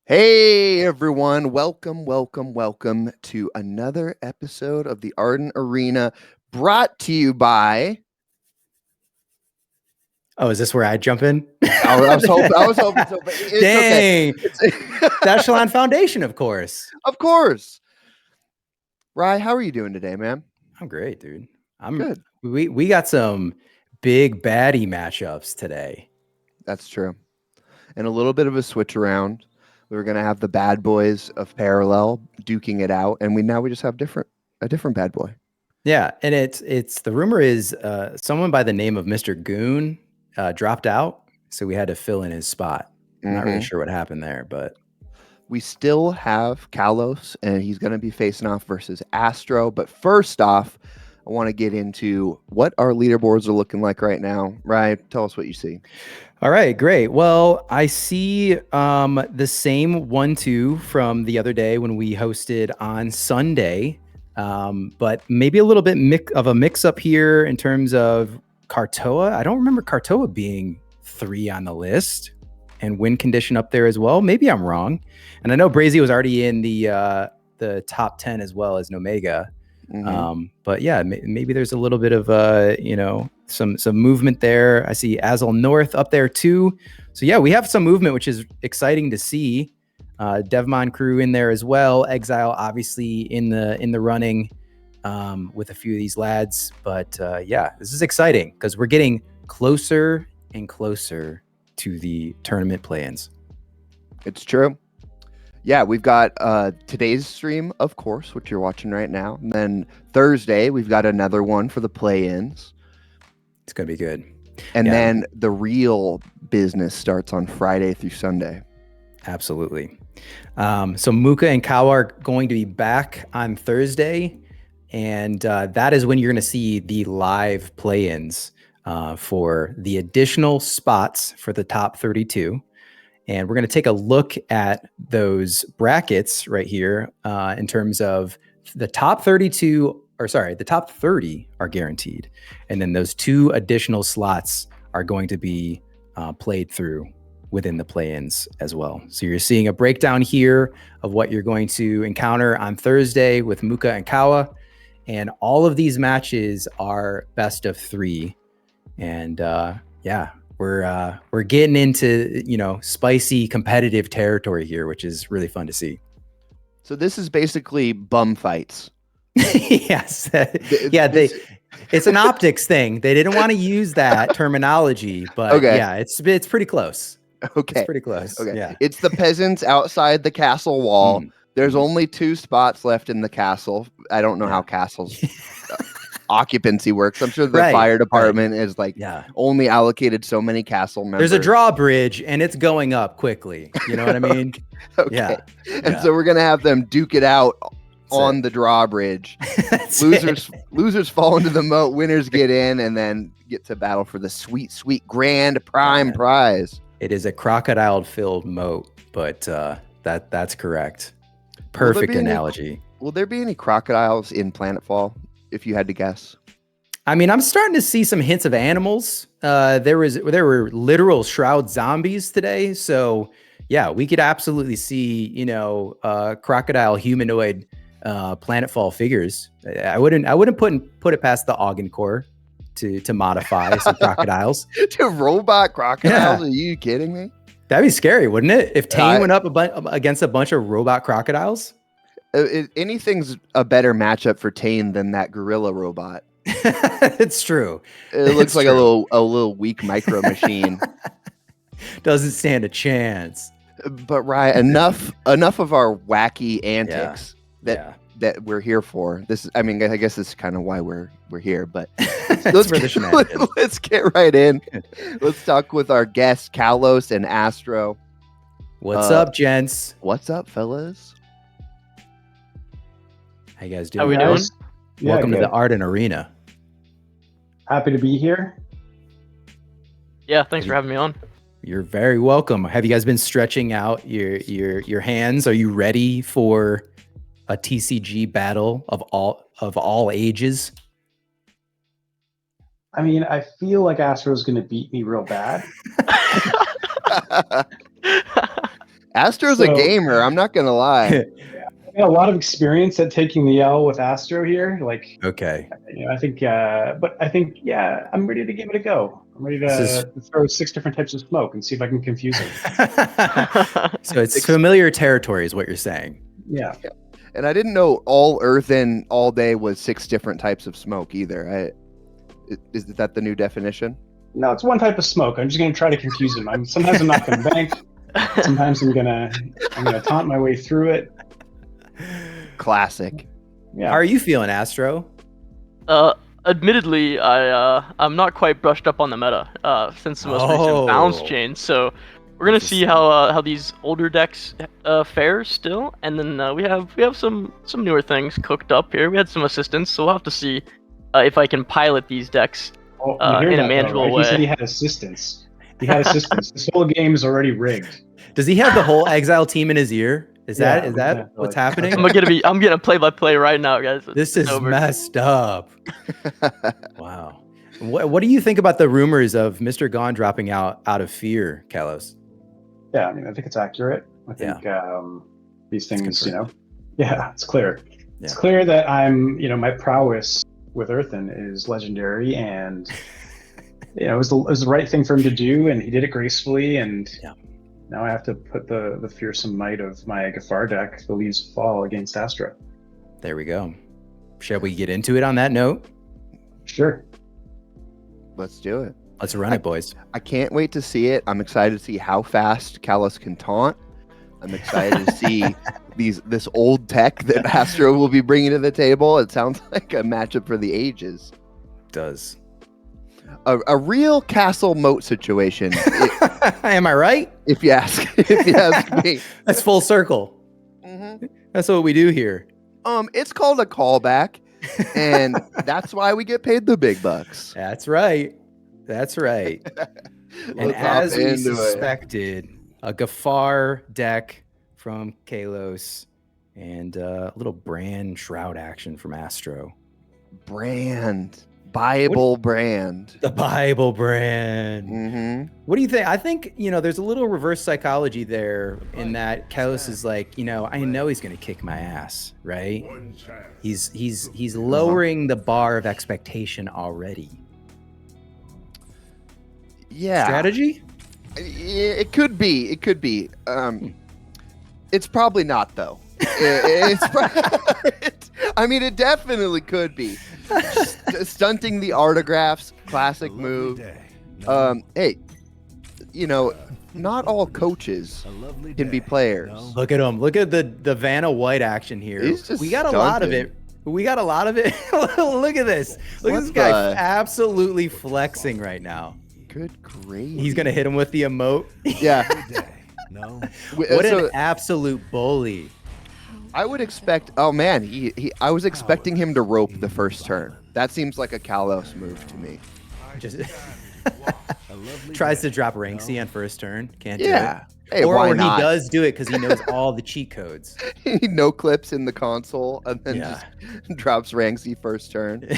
Hey everyone, welcome to another episode of the Ardent Arena, brought to you by. Oh, is this where I jump in? I was hoping so, but it's Dang. okay. The Echelon Foundation, of course. Of course. Rye, how are you doing today, man? I'm great, dude. Good. We got some big baddie matchups today. That's true. And a little bit of a switch around. We were gonna have the bad boys of Parallel duking it out, and we just have a different bad boy. Yeah, and it's the rumor is someone by the name of Mr. Goon dropped out, so we had to fill in his spot. I'm not really sure what happened there, but we still have Kalos, and he's going to be facing off versus Astro. But first off, I want to get into what our leaderboards are looking like right now. Ryan, tell us what you see. All right, great. Well, I see the same 1-2 from the other day when we hosted on Sunday, but maybe a little bit of a mix-up here in terms of Kartoa. I don't remember Kartoa being 3 on the list and win condition up there as well. Maybe I'm wrong. And I know Brazy was already in the top 10 as well as Nomega. But yeah, maybe there's a little bit of some movement there. I see Azul North up there too. So yeah, we have some movement, which is exciting to see. Devmon crew in there as well. Exile obviously in the running with a few of these lads. But yeah, this is exciting because we're getting closer and closer to the tournament play-ins. It's true. Yeah, we've got today's stream, of course, which you're watching right now. And then Thursday, we've got another one for the play-ins. It's going to be good. And then the real business starts on Friday through Sunday. Absolutely. So Muka and Kawa are going to be back on Thursday. And that is when you're going to see the live play-ins for the additional spots for the top 32. And we're going to take a look at those brackets right here in terms of the top 32, or sorry, the top 30 are guaranteed. And then those 2 additional slots are going to be played through within the play-ins as well. So you're seeing a breakdown here of what you're going to encounter on Thursday with Muka and Kawa. And all of these matches are best of 3. And yeah, we're getting into, spicy competitive territory here, which is really fun to see. So this is basically bum fights. Yes. Yeah, it's an optics thing. They didn't want to use that terminology, but okay. Yeah, it's pretty close. Okay. It's pretty close. Okay. Yeah. It's the peasants outside the castle wall. There's only 2 spots left in the castle. I don't know how castles occupancy works. I'm sure the fire department is only allocated so many castle members. There's a drawbridge and it's going up quickly. You know what I mean? Okay. Yeah. And so we're going to have them duke it out on the drawbridge. Losers fall into the moat, winners get in, and then get to battle for the sweet, sweet grand prime prize. It is a crocodile-filled moat, but that's correct. Perfect analogy. Will there be any crocodiles in Planetfall, if you had to guess? I mean, I'm starting to see some hints of animals. There were literal shroud zombies today, so yeah, we could absolutely see crocodile humanoid Planetfall figures. I wouldn't put it past the Ogden Corps to modify some crocodiles. To robot crocodiles? Yeah. Are you kidding me? That'd be scary, wouldn't it? If Tane went up against a bunch of robot crocodiles? Anything's a better matchup for Tane than that gorilla robot. It's true. It looks like a little weak micro machine. Doesn't stand a chance. But right, enough of our wacky antics that we're here for. This is, I mean, I guess this is kind of why we're here. But let's get right in. Let's talk with our guests, Kalos and Astro. What's up, gents? What's up, fellas? How you guys doing? How we doing? Welcome to the Ardent Arena. Happy to be here. Yeah, thanks for having me on. You're very welcome. Have you guys been stretching out your hands? Are you ready for a TCG battle of all ages? I mean, I feel like Astro's going to beat me real bad. Astro's a gamer. I'm not gonna lie. I got a lot of experience at taking the L with Astro here. Like, okay, I think, I'm ready to give it a go. I'm ready to throw 6 different types of smoke and see if I can confuse him. So it's familiar territory, is what you're saying. Yeah. And I didn't know all earthen all day was 6 different types of smoke either. Is that the new definition? No, it's one type of smoke. I'm just gonna try to confuse him. Sometimes I'm not gonna bank. Sometimes I'm gonna taunt my way through it. Classic. Yeah. How are you feeling, Astro? Admittedly, I'm not quite brushed up on the meta since the most recent bounce change. So we're gonna see how these older decks fare still, and then we have some newer things cooked up here. We had some assistance, so we'll have to see if I can pilot these decks in a manageable way. He said he had assistance. This whole game is already rigged. Does he have the whole Exile team in his ear? Is that what's happening? I'm gonna play-by-play right now, guys. This is messed up. Wow. What do you think about the rumors of Mr. Gone dropping out of fear, Kalos? Yeah, I think it's accurate. I think these things, it's clear. Yeah. It's clear that my prowess with Earthen is legendary, and it was the right thing for him to do, and he did it gracefully, and now I have to put the fearsome might of my Gafar deck, the Leaves Fall, against Astro. There we go. Shall we get into it on that note? Sure. Let's do it. Let's run it, boys. I can't wait to see it. I'm excited to see how fast Kalos can taunt. I'm excited to see this old tech that Astro will be bringing to the table. It sounds like a matchup for the ages. It does. A real castle moat situation. Am I right? If you ask me. That's full circle. Mm-hmm. That's what we do here. It's called a callback, and that's why we get paid the big bucks. That's right. And as we suspected, a Gafar deck from Kalos and a little brand shroud action from Astro. Bible brand. The Bible brand. Mm-hmm. What do you think? I think, there's a little reverse psychology there in that Kalos is like, I know he's going to kick my ass, right? He's lowering the bar of expectation already. Yeah. Strategy? It could be. It's probably not, though. It definitely could be. Stunting the autographs, classic move. Hey, not all coaches can be players. Look at him. Look at the Vanna White action here. We got a lot of it. Look at this. Look at this guy absolutely flexing right now. Good grief. He's going to hit him with the emote. Yeah. No. What an absolute bully. I would expect. Oh man, I was expecting him to rope the first turn. That seems like a Kalos move to me. Just tries to drop Ranksy on first turn. Can't do it. Hey, or why not? He does do it because he knows all the cheat codes. He no clips in the console and then just drops Ranksy first turn.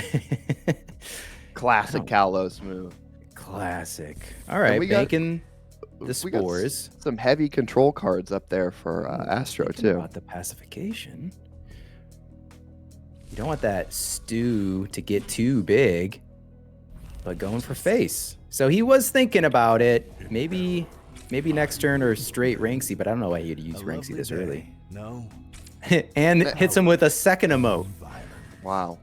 Classic Kalos move. Classic. All right, banking the spores. Some heavy control cards up there for Astro too. About the pacification. You don't want that stew to get too big, but going for face. So he was thinking about it. Maybe next turn or straight Ranksy, but I don't know why he'd use Ranksy this early. No. And hits him with a second emote. Wow.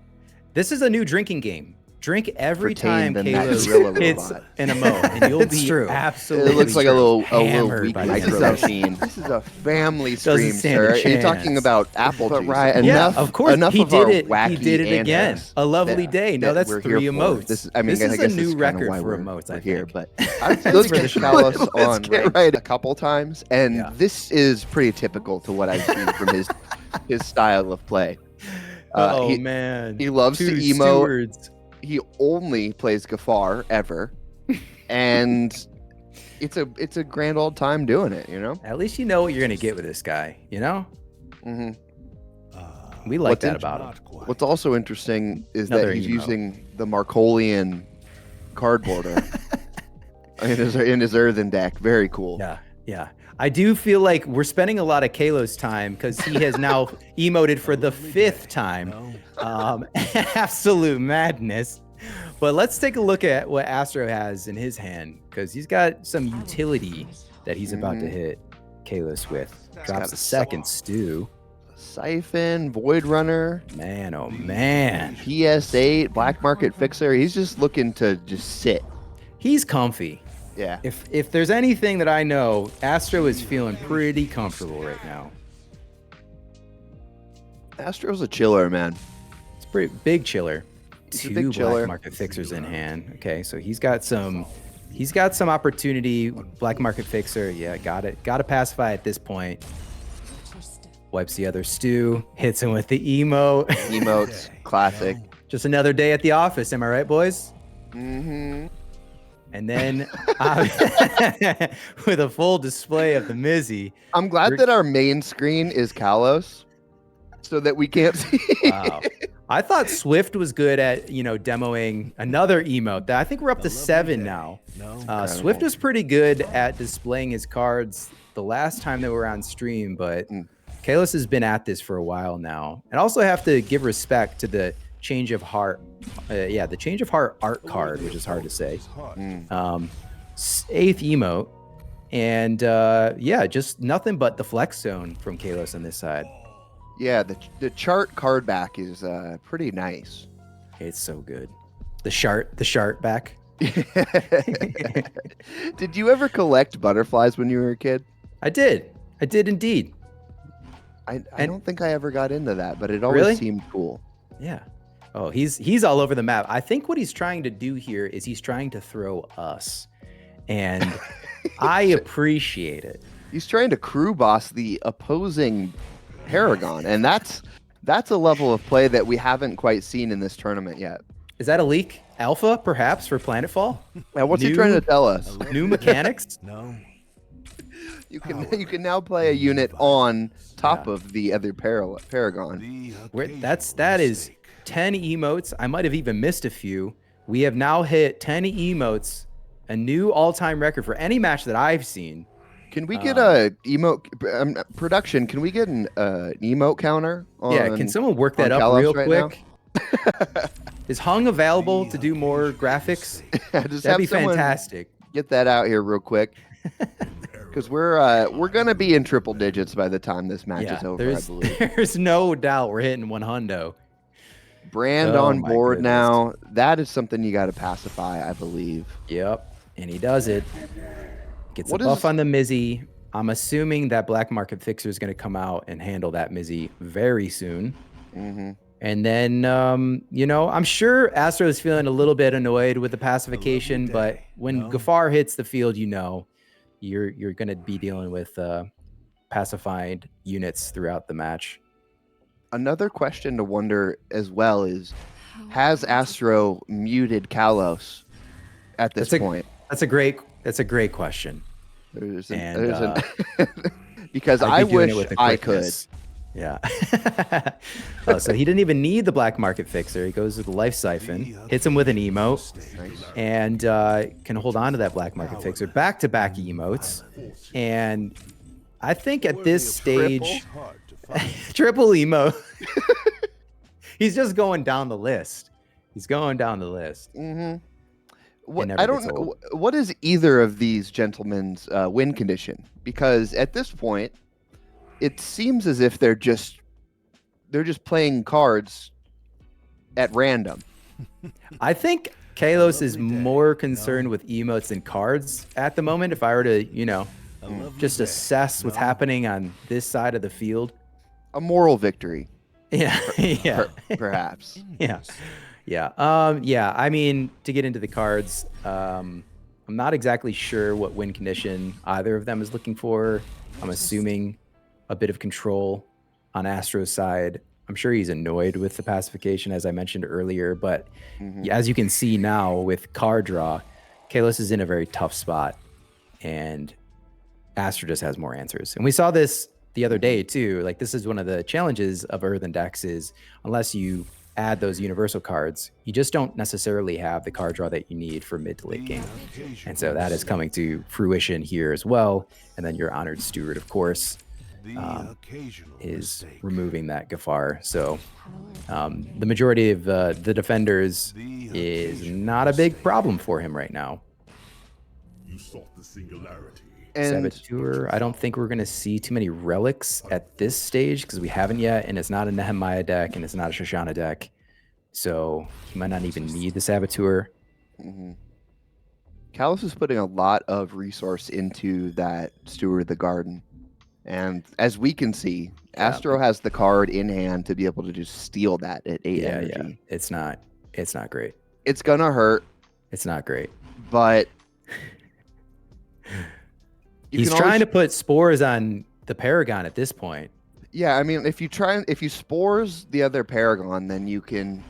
This is a new drinking game. Drink every time Kalos hits an emote, and you'll be absolutely. It looks like a little weak micro machine. This is a family stream, sir. You're talking about apple juice, right? Enough, of course. Enough he of our did it. wacky He did it again. antics A lovely day. No, that's 3 emotes. This is a new record for emotes. I here, think. But let's get Kalos on right a couple times, and this is pretty typical to what I've seen from his style of play. Man, he loves to emote. He only plays Gafar ever, and it's a grand old time doing it. At least you know what you're gonna get with this guy. Mm-hmm. We like that about him. What's also interesting is that he's using the Markolian cardboarder in his earthen deck. Very cool. Yeah. I do feel like we're spending a lot of Kalos time because he has now emoted for the 5th time. Absolute madness. But let's take a look at what Astro has in his hand, because he's got some utility that he's about to hit Kalos with. Drops a second stew. Siphon, Void Runner. Man, oh man. PS8, Black Market Fixer. He's just looking to just sit. He's comfy. Yeah. If there's anything that I know, Astro is feeling pretty comfortable right now. Astro's a chiller, man. It's pretty big chiller. He's a 2 big chiller. Black Market Fixers in hand. Okay, so he's got some opportunity. Black Market Fixer, yeah, got it. Got to pacify at this point. Wipes the other stew, hits him with the emo. Emotes, classic. Just another day at the office, am I right, boys? Mm-hmm. And then with a full display of the Mizzy. I'm glad that our main screen is Kalos, so that we can't see. Wow. I thought Swift was good at, demoing another emote. I think we're up to 7 now. Swift was pretty good at displaying his cards the last time they were on stream, but Kalos has been at this for a while now. And also have to give respect to the Change of Heart. The Change of Heart art card, which is hard to say. 8th emote. And just nothing but the flex zone from Kalos on this side. Yeah, the chart card back is pretty nice. It's so good. The chart back. Did you ever collect butterflies when you were a kid? I did indeed. I don't think I ever got into that, but it always seemed cool. Yeah. Oh, he's all over the map. I think what he's trying to do here is he's trying to throw us, and I appreciate it. He's trying to crew boss the opposing Paragon, and that's a level of play that we haven't quite seen in this tournament yet. Is that a leak? Alpha, perhaps, for Planetfall? Yeah, what's he trying to tell us? New mechanics? No. You can now play a unit on top of the other Paragon. That is 10 emotes. I might have even missed a few. We have now hit 10 emotes, a new all-time record for any match that I've seen. Can we get a emote production? Can we get an emote counter? Can someone work that up real quick? Is Hung available to do more graphics? That'd be fantastic. Get that out here real quick, because we're gonna be in triple digits by the time this match is over. I believe. There's no doubt we're hitting 100. Brand on board now. That is something you got to pacify, I believe. Yep, and he does it. Gets a buff on the Mizzy. I'm assuming that Black Market Fixer is going to come out and handle that Mizzy very soon. Mm-hmm. And then, I'm sure Astro is feeling a little bit annoyed with the pacification, but when Gafar hits the field, you're going to be dealing with pacified units throughout the match. Another question to wonder as well is, has Astro muted Kalos at this point? That's a great question. Because I wish I could. Yeah. So he didn't even need the Black Market Fixer. He goes with the Life Siphon, hits him with an emote, and can hold on to that Black Market Fixer. Back-to-back emotes. And I think at this stage, triple emote. He's just going down the list. Mm-hmm. I don't know. What is either of these gentlemen's win condition? Because at this point, it seems as if they're just playing cards at random. I think Kalos is more concerned with emotes than cards at the moment. If I were to, just assess what's happening on this side of the field, a moral victory. Yeah, perhaps. Yeah. I mean, to get into the cards, I'm not exactly sure what win condition either of them is looking for. I'm assuming a bit of control on Astro's side. I'm sure he's annoyed with the pacification, as I mentioned earlier, but as you can see now with card draw, Kalos is in a very tough spot, and Astro just has more answers. And we saw this the other day too. Like, this is one of the challenges of Earthen decks is, unless you add those universal cards, you just don't necessarily have the card draw that you need for mid to late game. And so that is coming to fruition here as well. And then your Honored Steward, of course, is removing that Gafar. So the majority of the defenders is not a big problem for him right now. You sought the singularity. And Saboteur, I don't think we're going to see too many relics at this stage because we haven't yet, and it's not a Nehemiah deck, and it's not a Shoshana deck. So he might not even need the Saboteur. Callus is putting a lot of resource into that Steward of the Garden. And as we can see, Astro has the card in hand to be able to just steal that at 8 energy. Yeah. It's not great. It's going to hurt. It's not great. But he's trying to put spores on the Paragon at this point. Yeah, I mean, if you spores the other Paragon, then you can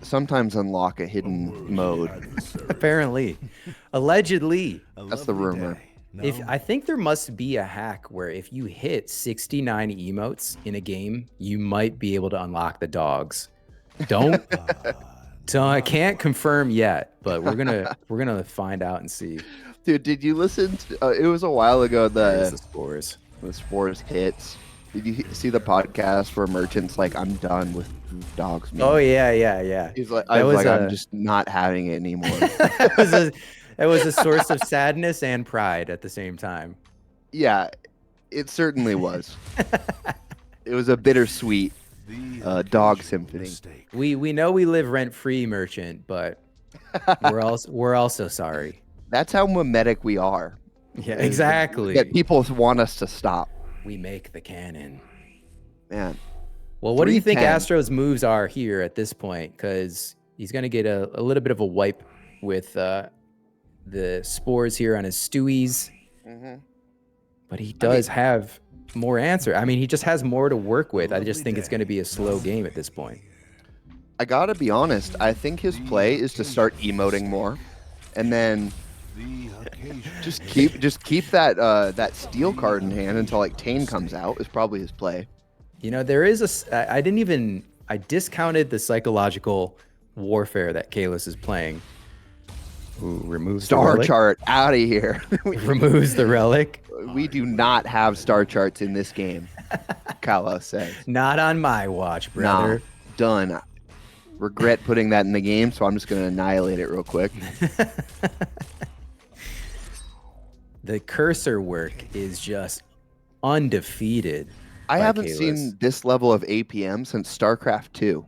sometimes unlock a hidden mode. Apparently. Allegedly. That's the rumor. I think there must be a hack where if you hit 69 emotes in a game, you might be able to unlock the dogs. I can't confirm yet, but we're gonna find out and see. Dude, did you listen to, it was a while ago, the spores hits. Did you see the podcast where Merchant's like, I'm done with dogs, man. Oh yeah. He's like, I'm just not having it anymore. It was a source of sadness and pride at the same time. Yeah, it certainly was. It was a bittersweet dog symphony. We know we live rent-free, Merchant, but we're also sorry. That's how mimetic we are. Yeah, exactly. That people want us to stop. We make the canon. Man. Well, what do you think Astro's moves are here at this point? Because he's going to get a little bit of a wipe with the spores here on his Stewies. But he does have more answer. I mean, he just has more to work with. I just think it's going to be a slow game at this point. I got to be honest. I think his play is to start emoting more. And then just keep that steel card in hand until like Tane comes out is probably his play. You know, there is I discounted the psychological warfare that Kalis is playing. Ooh, removes Star chart out of here. Removes the relic. We do not have star charts in this game, Kalos says. Not on my watch, brother. Nah, done. Regret putting that in the game, so I'm just going to annihilate it real quick. The cursor work is just undefeated. I haven't seen this level of APM since StarCraft 2.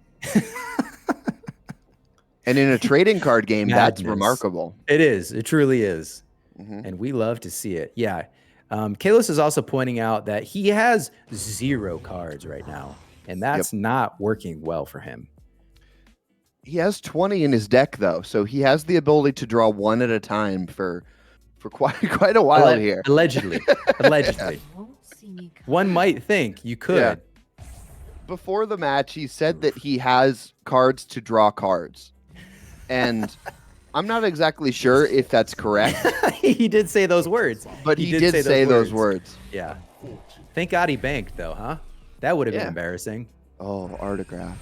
And in a trading card game, that's remarkable. It is. It truly is. And we love to see it. Yeah. Kalos is also pointing out that he has 0 cards right now, and that's not working well for him. He has 20 in his deck, though, so he has the ability to draw one at a time for quite a while here. Allegedly. One might think you could. Yeah. Before the match, he said that he has cards to draw cards. And I'm not exactly sure if that's correct. He did say those words. But he did say those words. Yeah. Thank God he banked, though, huh? That would have been embarrassing. Oh, Artograph.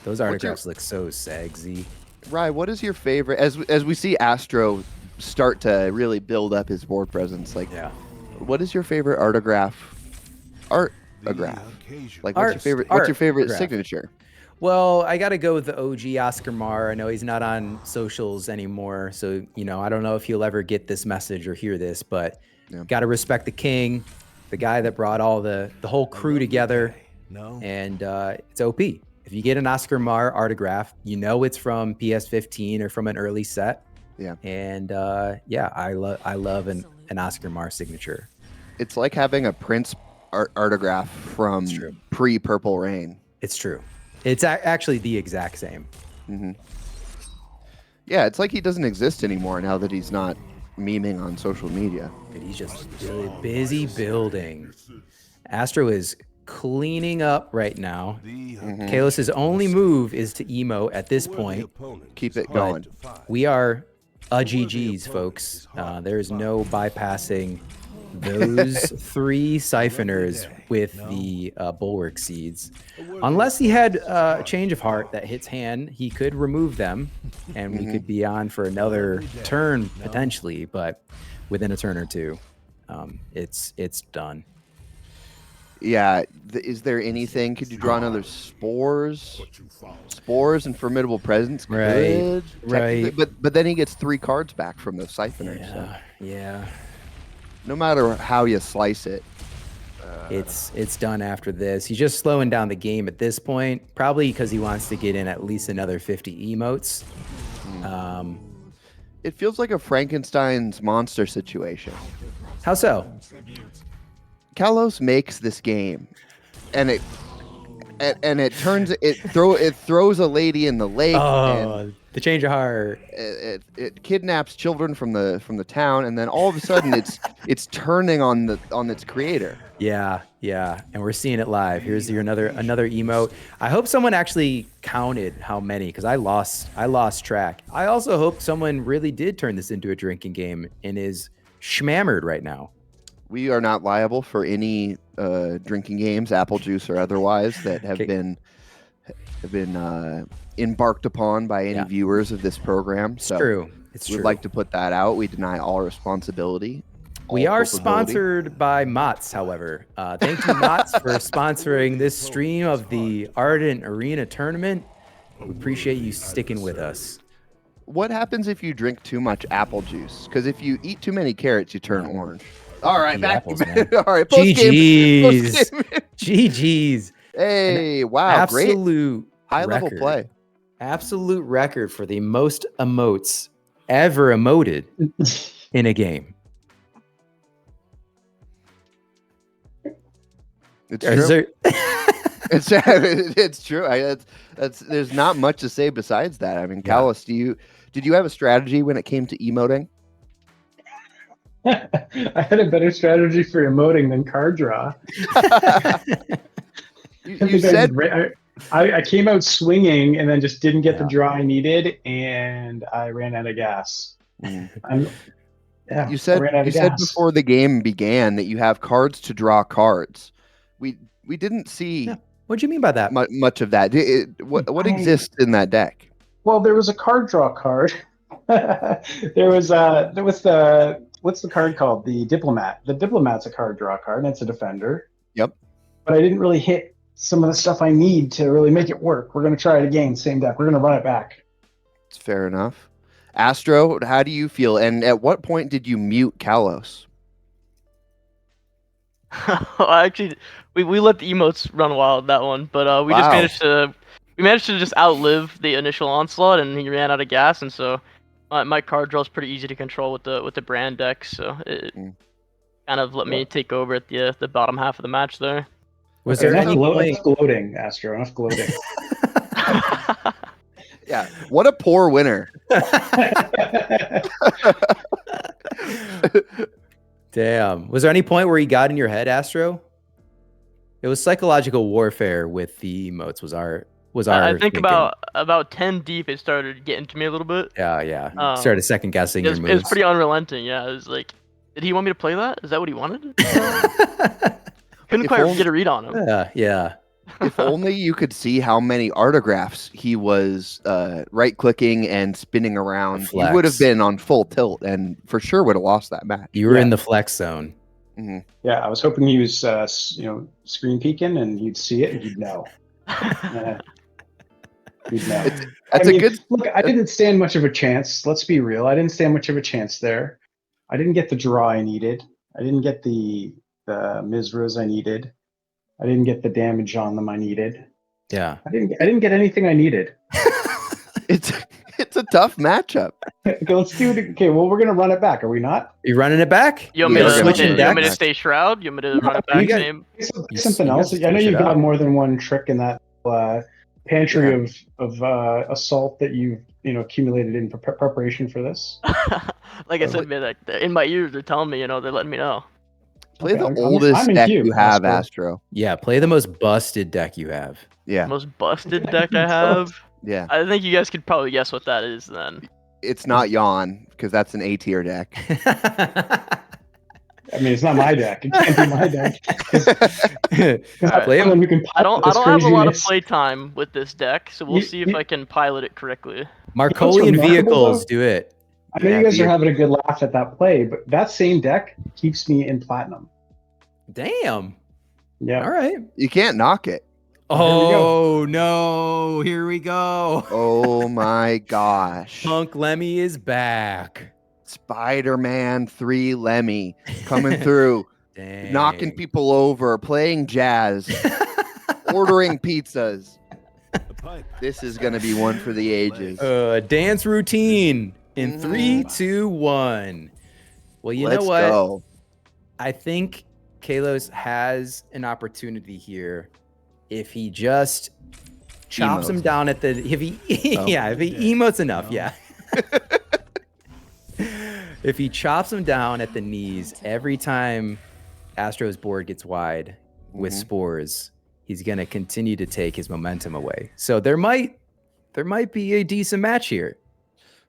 Those autographs look so sexy. Rye, what is your favorite? As we see Astro start to really build up his board presence, what is your favorite artograph? Like, what's your favorite signature? Well, I got to go with the OG Oscar Mar. I know he's not on socials anymore, so I don't know if he'll ever get this message or hear this, but got to respect the king, the guy that brought all the whole crew together, and it's OP. If you get an Oscar Mar autograph, it's from PS15 or from an early set. Yeah. And I love an Oscar Mar signature. It's like having a Prince autograph from pre-Purple Rain. It's true. It's actually the exact same. Yeah, it's like he doesn't exist anymore now that he's not memeing on social media. But he's just really busy building. Astro is cleaning up right now. Kalos's only move is to emo at this point. Keep it going. We are GGs, folks. There's no bypassing those 3 siphoners with the Bulwark Seeds. Unless he had a change of heart that hits hand, he could remove them, and we could be on for another turn potentially, but within a turn or two, it's done. Yeah. Is there anything? Could you draw another spores? Spores and Formidable Presence. Right. But then he gets 3 cards back from the Siphoner. Yeah. No matter how you slice it, it's done after this. He's just slowing down the game at this point, probably because he wants to get in at least another 50 emotes. It feels like a Frankenstein's monster situation. How so? Kalos makes this game, and it throws a lady in the lake. And the change of heart. It kidnaps children from the town, and then all of a sudden it's turning on its creator. Yeah, and we're seeing it live. Here's another emote. I hope someone actually counted how many, because I lost track. I also hope someone really did turn this into a drinking game and is schmammered right now. We are not liable for any drinking games, apple juice or otherwise, that have been embarked upon by any viewers of this program. It's true. We'd like to put that out. We deny all responsibility. We are sponsored by Mott's, however. Thank you, Mott's, for sponsoring this stream of the Ardent Arena Tournament. We appreciate you sticking with us. What happens if you drink too much apple juice? Because if you eat too many carrots, you turn orange. All right, back. Apples, All right, GG's. GG's. Hey, wow, absolute great. High-level play. Absolute record for the most emotes ever emoted in a game. It's true. It's true. There's not much to say besides that. I mean, Kalos, did you have a strategy when it came to emoting? I had a better strategy for emoting than card draw. you said I came out swinging and then just didn't get the draw I needed, and I ran out of gas. You said before the game began that you have cards to draw cards. We didn't see. Yeah. What do you mean by that? Much of that. What exists in that deck? Well, there was a card draw card. there was what's the card called? The Diplomat. The Diplomat's a card draw card, and it's a defender. Yep. But I didn't really hit some of the stuff I need to really make it work. We're going to try it again, same deck. We're going to run it back. It's fair enough. Astro, how do you feel? And at what point did you mute Kalos? Actually, we let the emotes run wild that one, but we managed to just outlive the initial onslaught, and he ran out of gas, and so my card draw is pretty easy to control with the brand deck, so it kind of let me take over at the bottom half of the match there. Was there any enough gloating, Astro? Enough gloating. Yeah, what a poor winner. Damn. Was there any point where he got in your head, Astro? It was psychological warfare with the emotes. Was our I think thinking. about 10 deep, it started getting to me a little bit. Yeah. Started second guessing your moves. It was pretty unrelenting. Yeah, it was like, did he want me to play that? Is that what he wanted? Couldn't quite get a read on him. Yeah. If only you could see how many autographs he was right-clicking and spinning around. He would have been on full tilt and for sure would have lost that match. You were in the flex zone. Mm-hmm. Yeah, I was hoping he was, screen peeking and you'd see it and you'd know. You'd know. Look, I didn't stand much of a chance. Let's be real. I didn't stand much of a chance there. I didn't get the draw I needed. I didn't get the Mizras I needed. I didn't get the damage on them I needed. Yeah. I didn't get anything I needed. It's a tough matchup. Okay, let's do it. Okay, well, we're gonna run it back. Are we not? You running it back? You want me to stay Shroud? You want me to run it back? Something else. I know you've got more than one trick in that pantry of assault that you've accumulated in preparation for this. Like I said, man, in my ears, they're telling me, they're letting me know. Play the oldest deck you have, Astro. Yeah, play the most busted deck you have. Yeah. Most busted deck I have? Yeah. I think you guys could probably guess what that is then. It's not Yawn, because that's an A tier deck. I mean, it's not my deck. It can't be my deck. Play him. I don't have a lot of play time with this deck, so we'll see if I can pilot it correctly. Markolian vehicles, do it. I know you guys are having a good laugh at that play, but that same deck keeps me in platinum. Damn. Yeah. All right. You can't knock it. Oh no! Here we go. Oh my gosh! Punk Lemmy is back. Spider-Man 3 Lemmy coming through, knocking people over, playing jazz, ordering pizzas. This is gonna be one for the ages. Dance routine in 3, 2, 1. Well, you know what? Go. I think Kalos has an opportunity here if he just chops him down at the if he emotes enough, if he chops him down at the knees every time Astro's board gets wide with spores, he's gonna continue to take his momentum away. So there might be a decent match here.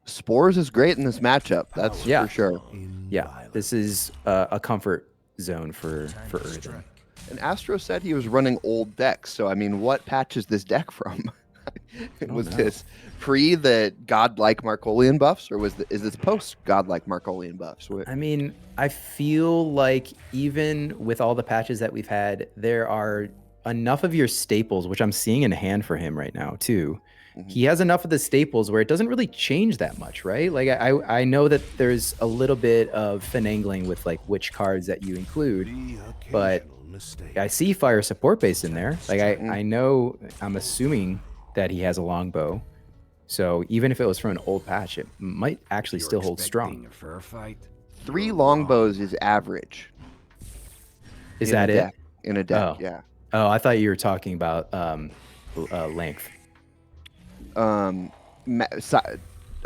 Spores is great in this matchup. That's for sure. Yeah, this is a comfort zone for Ardent. And Astro said he was running old decks. So, I mean, what patch is this deck from? Was this pre the godlike Markolian buffs, or is this post godlike Markolian buffs? I mean, I feel like even with all the patches that we've had, there are enough of your staples, which I'm seeing in hand for him right now, too. He has enough of the staples where it doesn't really change that much, right? Like I know that there's a little bit of finagling with like which cards that you include, but I see fire support base in there. Like I know, I'm assuming that he has a longbow. So even if it was from an old patch, it might actually still hold strong. 3 longbows is average. Is that it? In a deck, yeah. Oh, I thought you were talking about length.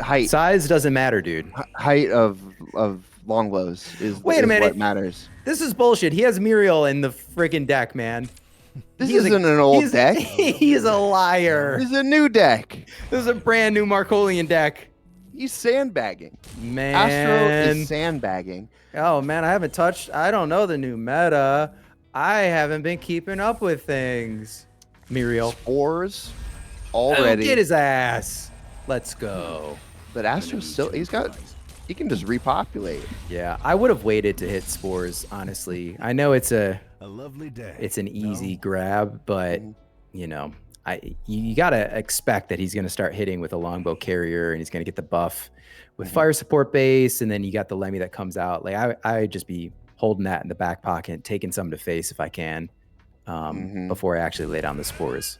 Height. Size doesn't matter, dude. Height of longbows is Wait a minute. What matters. This is bullshit. He has Muriel in the friggin' deck, man. This isn't an old deck. He's a liar. This is a new deck. This is a brand new Markolian deck. He's sandbagging. Man. Astro is sandbagging. Oh, man, I don't know the new meta. I haven't been keeping up with things. Muriel. Spores already. Oh, get his ass. Let's go. But Astro's still, he can just repopulate. Yeah, I would have waited to hit spores, honestly. I know it's a lovely day. It's an easy grab, but you know, you gotta expect that he's gonna start hitting with a longbow carrier, and he's gonna get the buff with fire support base, and then you got the Lemmy that comes out. Like I'd just be holding that in the back pocket, taking some to face if I can, before I actually lay down the spores.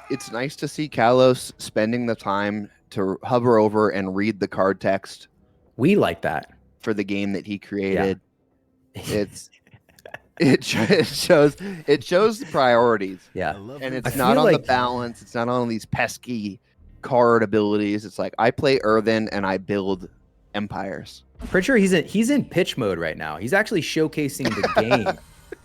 It's nice to see Kalos spending the time to hover over and read the card text. We like that for the game that he created. Yeah. It shows the priorities. Yeah, and it's not on the balance. It's not on these pesky card abilities. It's like I play Earthen and I build empires. I'm pretty sure he's in pitch mode right now. He's actually showcasing the game.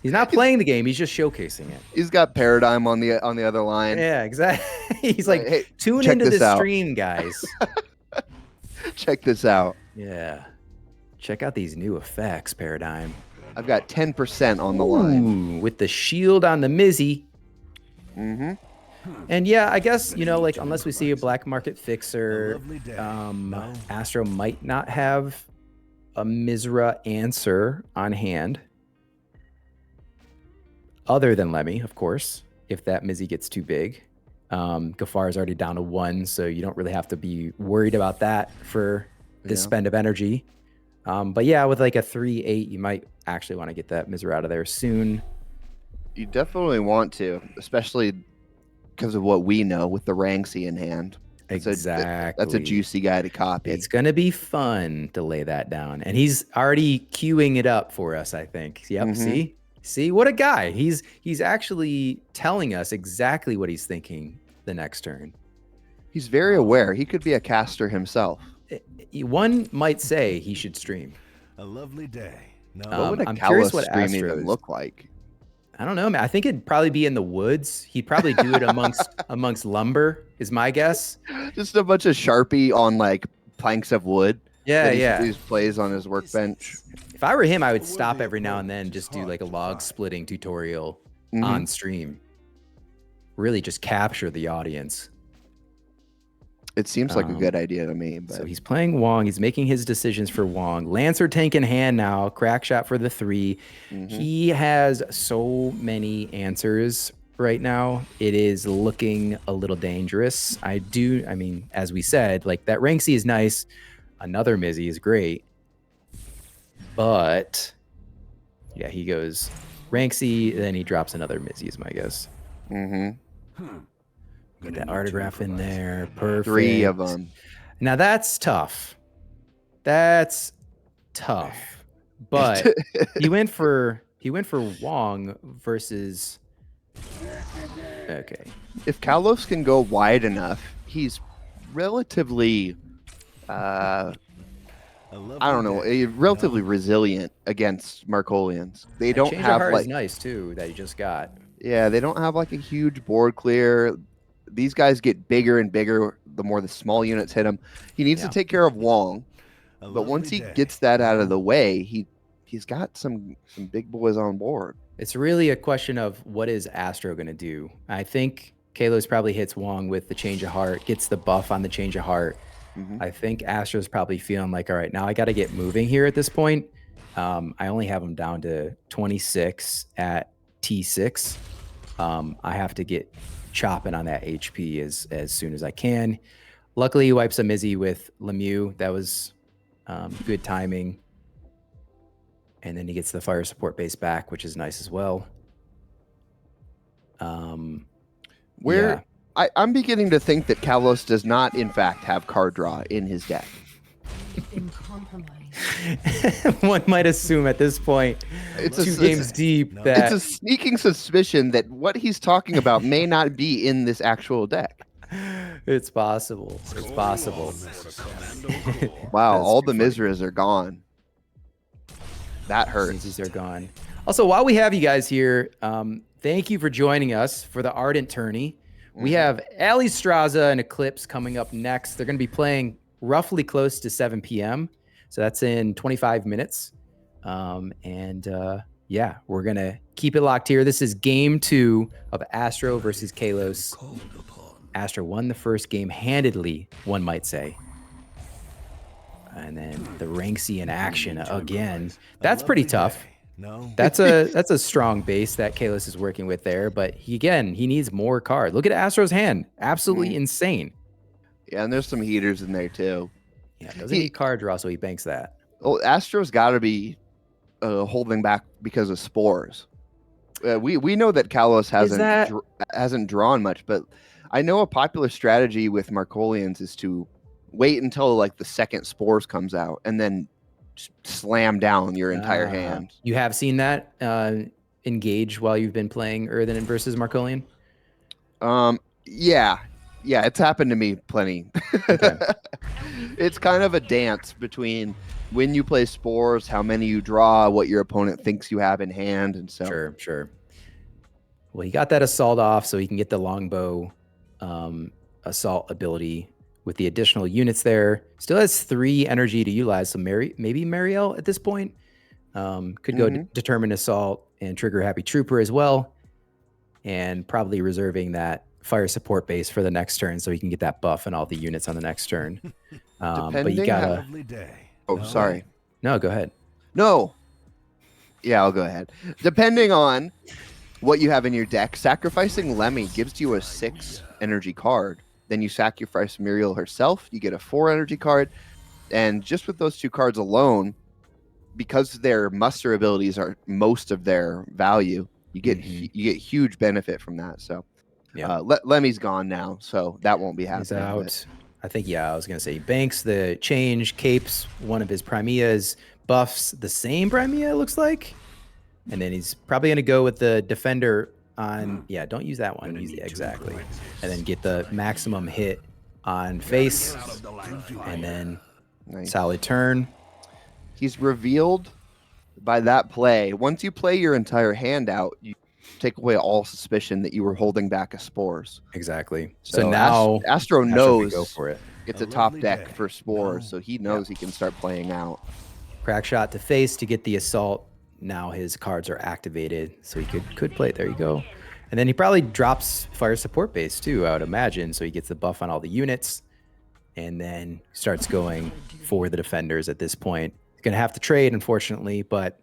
He's not playing the game. He's just showcasing it. He's got Paradigm on the other line. Yeah, exactly. He's like, hey, tune into this stream, guys. Check this out. Yeah. Check out these new effects, Paradigm. I've got 10% on the line. With the shield on the Mizzy. And yeah, I guess, you know, like, unless we see a black market fixer, Astro might not have a Mizra answer on hand. Other than Lemmy, of course, if that Mizzy gets too big. Gafar is already down to 1, so you don't really have to be worried about that for this spend of energy. But yeah, with like a 3/8, you might actually want to get that Mizra out of there soon. You definitely want to, especially because of what we know with the Ranksy in hand. Exactly. That's a juicy guy to copy. It's going to be fun to lay that down. And he's already queuing it up for us, I think. Yep, See, what a guy. He's actually telling us exactly what he's thinking the next turn. He's very aware. He could be a caster himself. One might say he should stream. A lovely day. No. What would a Kalos stream even look like? I don't know, man. I think it'd probably be in the woods. He'd probably do it amongst lumber, is my guess. Just a bunch of Sharpie on like planks of wood. Yeah, He plays on his workbench. If I were him, I would stop every now and then, just do like a log splitting tutorial on stream. Really just capture the audience. It seems like a good idea to me. But. So he's playing Wong. He's making his decisions for Wong. Lancer tank in hand now. Crack shot for the 3. He has so many answers right now. It is looking a little dangerous. I mean, as we said, like that rank C is nice. Another Mizzy is great. But yeah, he goes rank C, then he drops another Mizzy is my guess. Get that autograph in there. Perfect. 3 of them. Now that's tough. But he went for Wong versus. Okay. If Kalos can go wide enough, he's relatively I don't know, relatively resilient against Markolians. They don't have heart like is nice too that he just got. Yeah, they don't have like a huge board clear. These guys get bigger and bigger the more the small units hit him. He needs to take care of Wong, but once he gets that out of the way, he's got some big boys on board. It's really a question of what is Astro going to do. I think Kalos probably hits Wong with the change of heart, gets the buff on the change of heart. I think Astro's probably feeling like, all right, now I got to get moving here at this point. I only have him down to 26 at T6. I have to get chopping on that HP as soon as I can. Luckily, he wipes a Mizzy with Lemieux. That was good timing. And then he gets the fire support base back, which is nice as well. I'm beginning to think that Kalos does not, in fact, have card draw in his deck. One might assume at this point, it's 2 games deep, that it's a sneaking suspicion that what he's talking about may not be in this actual deck. It's possible. It's possible. Wow, all the Mizras are gone. That hurts. These are gone. Also, while we have you guys here, thank you for joining us for the Ardent tourney. We have Ali Straza and Eclipse coming up next. They're going to be playing roughly close to 7 p.m. So that's in 25 minutes. Yeah, we're going to keep it locked here. This is game 2 of Astro versus Kalos. Astro won the first game handedly, one might say. And then the rank C in action again. That's pretty tough. That's a strong base that Kalos is working with there. But he needs more cards. Look at Astro's hand. Absolutely insane. Yeah, and there's some heaters in there too. Yeah, doesn't need card draw, so he banks that. Well, Astro's got to be holding back because of spores. We know that Kalos hasn't drawn much, but I know a popular strategy with Markolians is to wait until like the second spores comes out and then slam down your entire hand. You have seen that engage while you've been playing Ardent versus Markolian? Yeah, it's happened to me plenty. Okay. It's kind of a dance between when you play spores, how many you draw, what your opponent thinks you have in hand, and so. Sure. Well, he got that assault off, so he can get the longbow assault ability with the additional units there. Still has 3 energy to utilize, so maybe Marielle at this point could go determine assault and trigger Happy Trooper as well, and probably reserving that fire support base for the next turn so he can get that buff and all the units on the next turn. But you gotta. Sorry. No, go ahead. No. Yeah, I'll go ahead. Depending on what you have in your deck, sacrificing Lemmy gives you a 6 energy card. Then you sacrifice Muriel herself, you get a 4 energy card. And just with those 2 cards alone, because their muster abilities are most of their value, you get huge benefit from that. So yeah. Lemmy's gone now, so that won't be happening. He's out. I think, I was going to say banks the change, capes one of his Primias, buffs the same Primia, it looks like. And then he's probably going to go with the defender on, don't use that one. Exactly. And then get the maximum hit on face. And then solid turn. He's revealed by that play. Once you play your entire hand out, you take away all suspicion that you were holding back a spores. Exactly. So now Astro knows go for it. It's a top deck for spores, so he knows he can start playing out. Crack shot to face to get the assault now his cards are activated, so he could play it. There you go. And then he probably drops Fire Support Base too, I would imagine, so he gets the buff on all the units, and then starts going for the defenders at this point. He's going to have to trade, unfortunately, but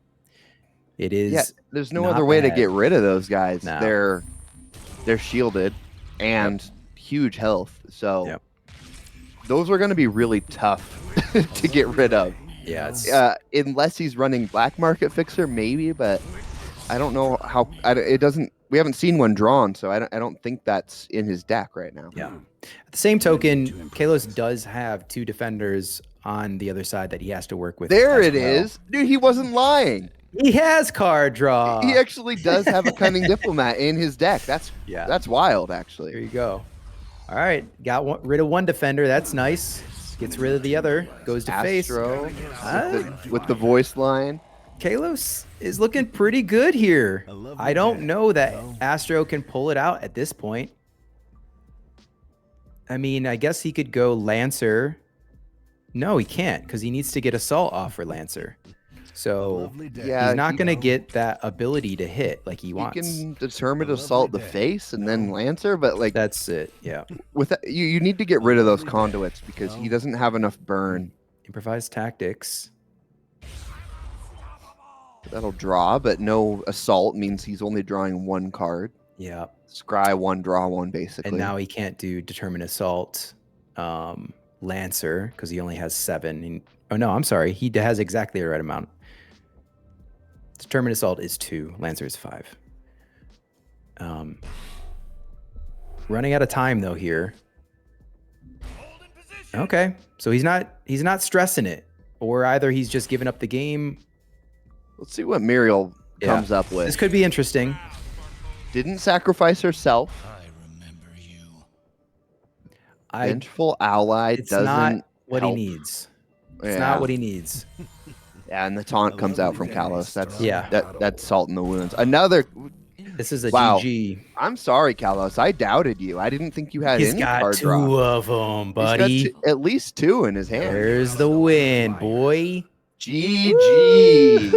it is. Yeah, there's no other way to get rid of those guys. No. They're shielded and huge health, so those are going to be really tough to get rid of. Yeah, it's... unless he's running Black Market Fixer, maybe, but I don't know how. It doesn't. We haven't seen one drawn, so I don't think that's in his deck right now. Yeah. At the same token, Kalos does have 2 defenders on the other side that he has to work with. There it is, dude. He wasn't lying. He has card draw. He actually does have a Cunning Diplomat in his deck. That's wild, actually. There you go. All right, got rid of one defender. That's nice. Gets rid of the other. Goes to Astro face. With the voice line. Kalos is looking pretty good here. I don't know that Astro can pull it out at this point. I mean, I guess he could go Lancer. No, he can't, because he needs to get Assault off for Lancer. So he's not going to get that ability to hit like he wants. He can determine to assault the face and then Lancer, but like that's it. Yeah. With that, you need to get rid of those conduits because he doesn't have enough burn. Improvised tactics. That'll draw, but no assault means he's only drawing 1 card. Yeah. Scry 1, draw 1, basically. And now he can't do determine assault, Lancer, because he only has 7. Oh no, I'm sorry. He has exactly the right amount. Determined Assault is 2. Lancer is 5. Running out of time though here. Okay, so he's not stressing it, or either he's just giving up the game. Let's see what Muriel comes up with. This could be interesting. Didn't sacrifice herself. I remember you. Vengeful ally it's doesn't not what help. he needs. It's not what he needs. Yeah, and the taunt comes out from Kalos. That's salt in the wounds. Another. This is a GG. I'm sorry, Kalos. I doubted you. I didn't think you had any card draw. He's got 2 of them, buddy. He's got at least 2 in his hand. There's the win, boy. GG.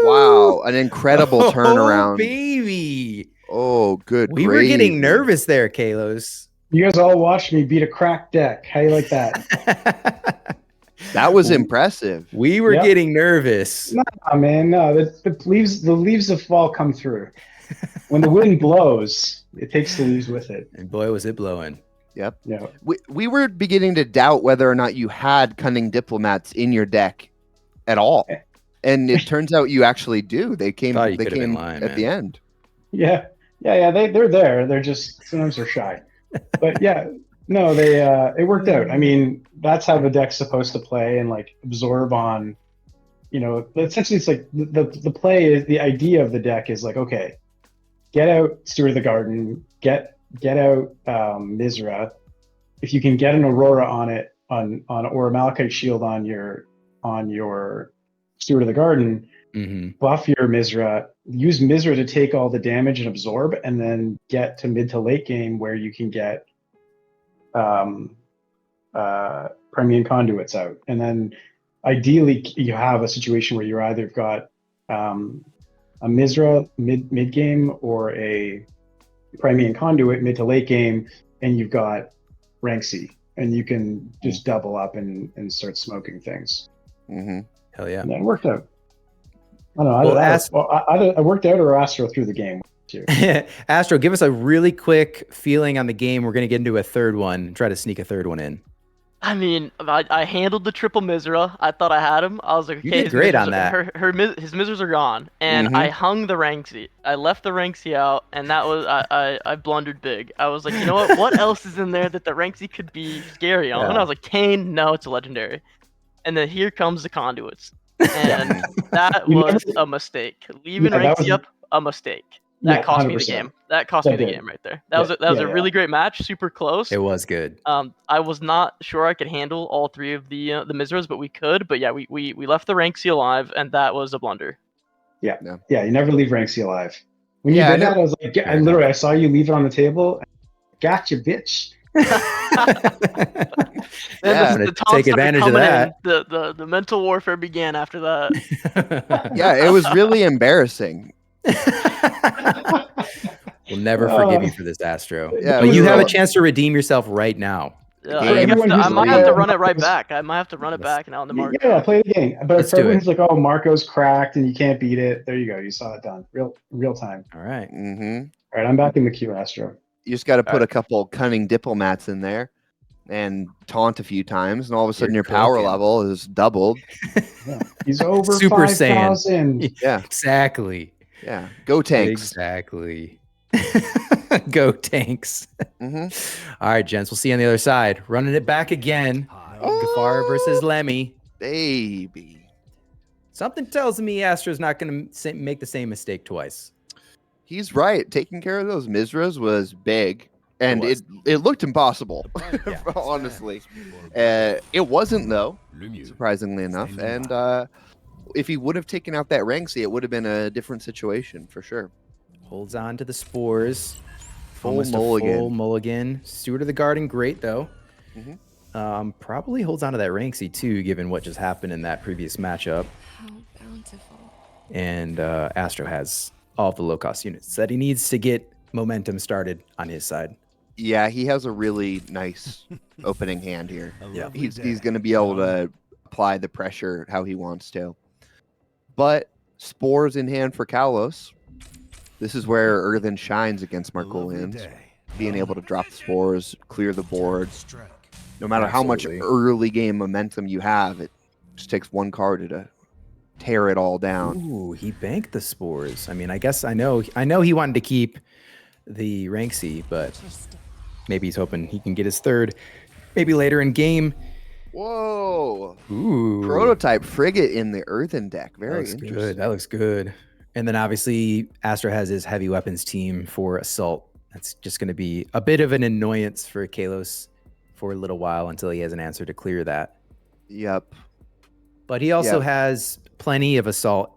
Wow, an incredible turnaround. Oh, baby. Oh, good. We were getting nervous there, Kalos. You guys all watched me beat a cracked deck. How you like that? That was impressive. We were getting nervous. Nah, man, no. The leaves of fall come through. When the wind blows, it takes the leaves with it. And boy, was it blowing. Yep. Yeah. We were beginning to doubt whether or not you had Cunning Diplomats in your deck at all. And it turns out you actually do. They came at the end. Yeah. They're there. They're just sometimes they're shy. But yeah, no, it worked out. I mean, that's how the deck's supposed to play and like absorb on, essentially it's like the play is the idea of the deck is like, okay, get out Steward of the Garden, get out Mizra. If you can get an Aurora on it or a Malachite Shield on your Steward of the Garden, buff your Mizra, use Mizra to take all the damage and absorb, and then get to mid to late game where you can get Premium Conduits out. And then ideally you have a situation where you either got a Mizra mid game or a Premium Conduit mid to late game, and you've got rank C, and you can just double up and start smoking things. Hell yeah. And that worked out. I don't know. Either I worked out or Astro through the game too. Astro, give us a really quick feeling on the game. We're going to get into a third one and try to sneak a third one in. I mean, I handled the triple Mizra. I thought I had him. I was like, okay, you did great on that. His Mizras are gone, and I hung the Ranksy. I left the Ranksy out, and that was I blundered big. I was like, you know what? What else is in there that the Ranksy could be scary on? And I was like, Kane, no, it's a legendary. And then here comes the Conduits, and that was a mistake. Leaving Ranksy up, a mistake. That cost 100%. Me the game. That cost me the game right there. That was a really great match, super close. It was good. I was not sure I could handle all 3 of the Mizras, but we could. But yeah, we left the Ranksy alive, and that was a blunder. Yeah, you never leave Ranksy alive. When you did that, I was like, I saw you leave it on the table. Gotcha, bitch. Yeah, I'm gonna take advantage of that. The mental warfare began after that. Yeah, it was really embarrassing. We'll never forgive you for this, Astro. Yeah, but you have a chance to redeem yourself right now. Yeah, I might have to run it right back. I might have to run it back now in the market. Yeah, play the game. But Let's for do everyone it. who's like, "Oh, Marco's cracked and you can't beat it," there you go. You saw it done. Real time. All right. Mm-hmm. All right, I'm back in the queue, Astro. You just got to put a couple cunning diplomats in there and taunt a few times, and all of a sudden your power level is doubled. Yeah. He's over Super 5,000. Yeah, exactly. Yeah, go tanks. Exactly. Go tanks. Mm-hmm. All right, gents. We'll see you on the other side. Running it back again. Gafar versus Lemmy. Baby. Something tells me Astro's not going to make the same mistake twice. He's right. Taking care of those Mizras was big, and it looked impossible, honestly. It wasn't, though, surprisingly enough. And if he would have taken out that Ranksy, it would have been a different situation for sure. Holds on to the spores. Full mulligan. Full mulligan. Steward of the Garden, great, though. Mm-hmm. Probably holds on to that Ranksy, too, given what just happened in that previous matchup. How bountiful. And Astro has all the low-cost units that he needs to get momentum started on his side. Yeah, he has a really nice opening hand here. Yeah, he's going to be able to apply the pressure how he wants to. But spores in hand for Kalos. This is where Earthen shines against Markolians. Being able to drop the spores, clear the board. No matter how much early game momentum you have, it just takes one card to tear it all down. Ooh, he banked the spores. I mean, I guess I know he wanted to keep the Ranksy, but maybe he's hoping he can get his third maybe later in game. Whoa. Ooh. Prototype Frigate in the Earthen deck. Very interesting. Good. That looks good. And then obviously Astro has his heavy weapons team for Assault. That's just going to be a bit of an annoyance for Kalos for a little while until he has an answer to clear that. Yep. But he also has plenty of Assault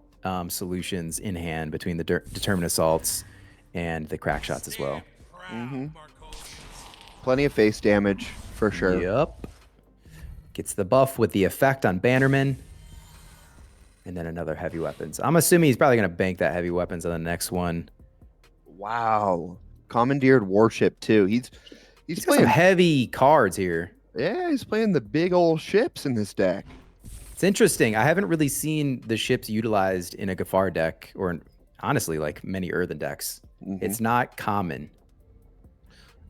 solutions in hand between the Determined Assaults and the crack shots as well. Mm-hmm. Plenty of face damage for sure. Yep. Gets the buff with the effect on Bannerman. And then another heavy weapons. I'm assuming he's probably going to bank that heavy weapons on the next one. Wow. Commandeered Warship too. He's playing some heavy cards here. Yeah, he's playing the big old ships in this deck. It's interesting. I haven't really seen the ships utilized in a Gafar deck, or honestly, like many Earthen decks. Mm-hmm. It's not common.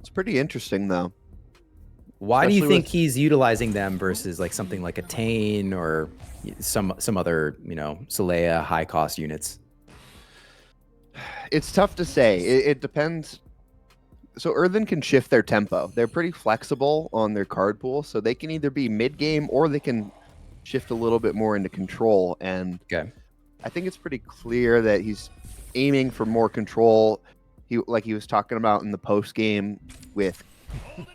It's pretty interesting, though. Why do you think he's utilizing them versus like something like a Tane or some other, Solea high cost units? It's tough to say. It depends. So Earthen can shift their tempo. They're pretty flexible on their card pool, so they can either be mid game or they can shift a little bit more into control. And I think it's pretty clear that he's aiming for more control. He was talking about in the post game with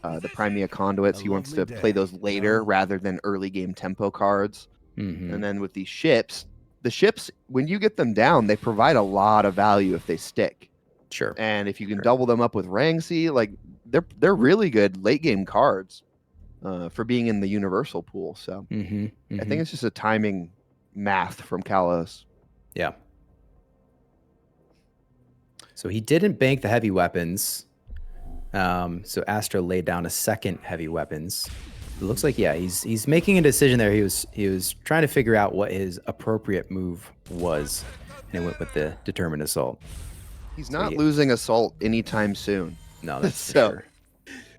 the Primea Conduits. He wants to play those later rather than early game tempo cards. Mm-hmm. And then with these ships, the ships, when you get them down, they provide a lot of value if they stick. Sure. And if you can double them up with Ranksy, like they're really good late game cards for being in the universal pool. So I think it's just a timing math from Kalos. Yeah. So he didn't bank the heavy weapons. So Astro laid down a second heavy weapons. It looks like he's making a decision there. He was trying to figure out what his appropriate move was, and he went with the Determined Assault. He's not losing Assault anytime soon. No, that's for sure.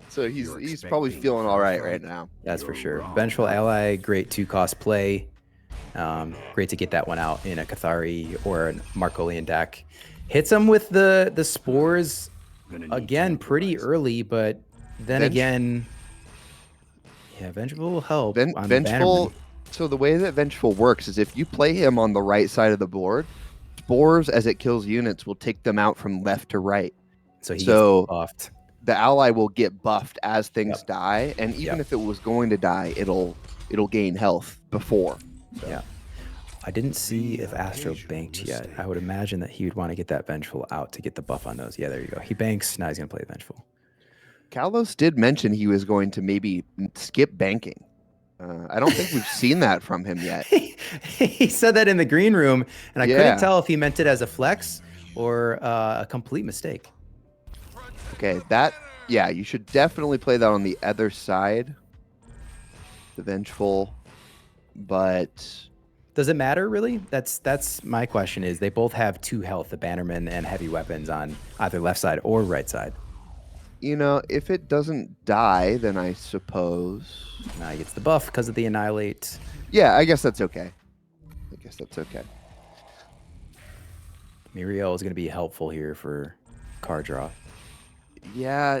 So he's probably feeling all right now. That's for sure. Vengeful Ally, great 2-cost play. Great to get that one out in a Cathari or a Markolian deck. Hits him with the spores again pretty early, but then again, Vengeful will help. Vengeful. So the way that Vengeful works is if you play him on the right side of the board, spores as it kills units will take them out from left to right. So he gets buffed. The ally will get buffed as things die, and even if it was going to die, it'll gain health before. So. Yeah. I didn't see if Astro banked yet. I would imagine that he would want to get that Vengeful out to get the buff on those. Yeah, there you go. He banks. Now he's going to play Vengeful. Kalos did mention he was going to maybe skip banking. I don't think we've seen that from him yet. He said that in the green room, and I couldn't tell if he meant it as a flex or a complete mistake. Okay, you should definitely play that on the other side. The Vengeful, but does it matter really? That's my question. Is they both have 2 health, the Bannerman and heavy weapons on either left side or right side. If it doesn't die, then I suppose. Now he gets the buff because of the Annihilate. Yeah, I guess that's okay. Muriel is going to be helpful here for card draw. Yeah,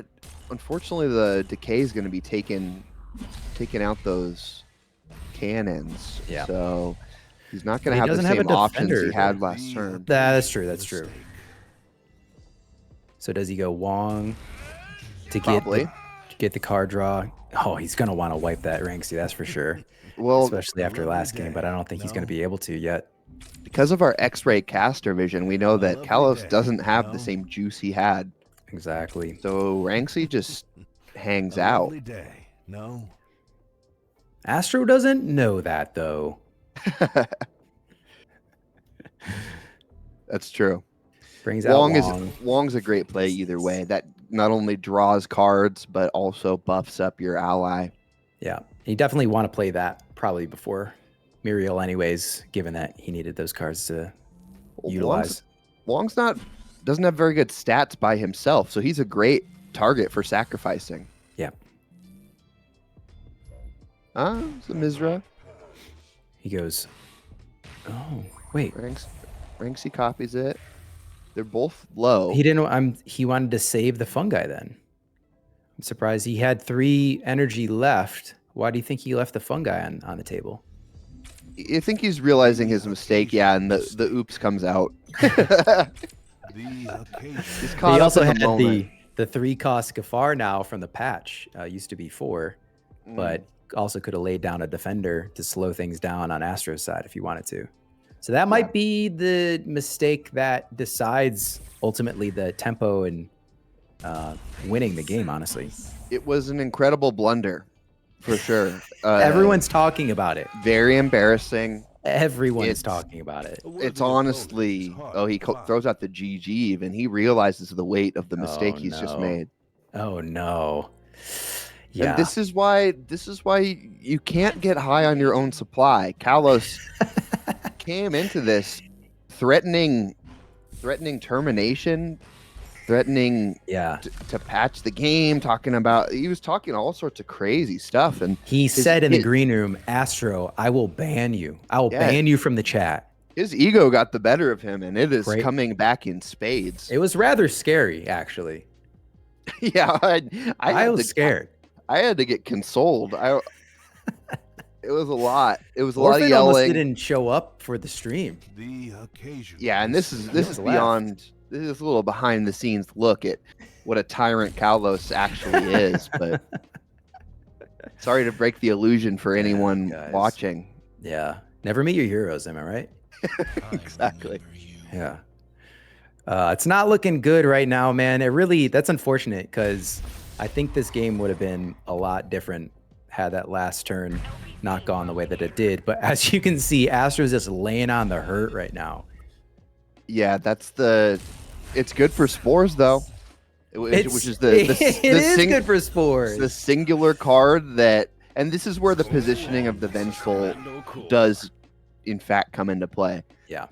unfortunately, the Decay is going to be taking out those cannons. Yeah. So he's not going to have the same options he had last turn. That's true. So does he go Wong to get the card draw? Oh, he's going to want to wipe that Ranksy, that's for sure. Well, especially after last game, but I don't think he's going to be able to yet. Because of our X-ray caster vision, we know that Kalos doesn't have the same juice he had. Exactly. So Ranksy just hangs out. No. Astro doesn't know that, though. That's true. Brings out Wong. Wong's a great play either way. That not only draws cards, but also buffs up your ally. Yeah, you definitely want to play that probably before Muriel anyways, given that he needed those cards to utilize. Wong's doesn't have very good stats by himself, so he's a great target for sacrificing. Yeah. It's a Mizra. He goes, oh, wait. Ranksy copies it. They're both low. He wanted to save the fungi then. I'm surprised he had 3 energy left. Why do you think he left the fungi on the table? I think he's realizing his mistake, and the oops comes out. He also had the 3-cost Gafar now from the patch. Used to be 4, but also could have laid down a defender to slow things down on Astro's side if you wanted to. So that might be the mistake that decides ultimately the tempo and winning the game, honestly. It was an incredible blunder, for sure. Everyone's talking about it. Very embarrassing. Everyone's talking about it. It's honestly, he throws out the GG even. He realizes the weight of the mistake he's just made. Oh, no. Yeah. And this is why you can't get high on your own supply. Kalos came into this threatening termination, threatening to patch the game, he was talking all sorts of crazy stuff. And he said in the green room, Astro, I will ban you. I will ban you from the chat. His ego got the better of him, and it is coming back in spades. It was rather scary, actually. Yeah, I was scared. I had to get consoled. It was a lot. It was a lot of yelling. Almost didn't show up for the stream. Yeah, and this is beyond. This is a little behind the scenes look at what a tyrant Kalos actually is. But sorry to break the illusion for anyone watching. Yeah, never meet your heroes. Am I right? Exactly. Yeah. It's not looking good right now, man. That's unfortunate because I think this game would have been a lot different had that last turn not gone the way that it did. But as you can see, Astro's just laying on the hurt right now. Yeah, it's good for Spores though, which is good for Spores. The singular card and this is where the positioning of the Vengeful does in fact come into play. Yeah.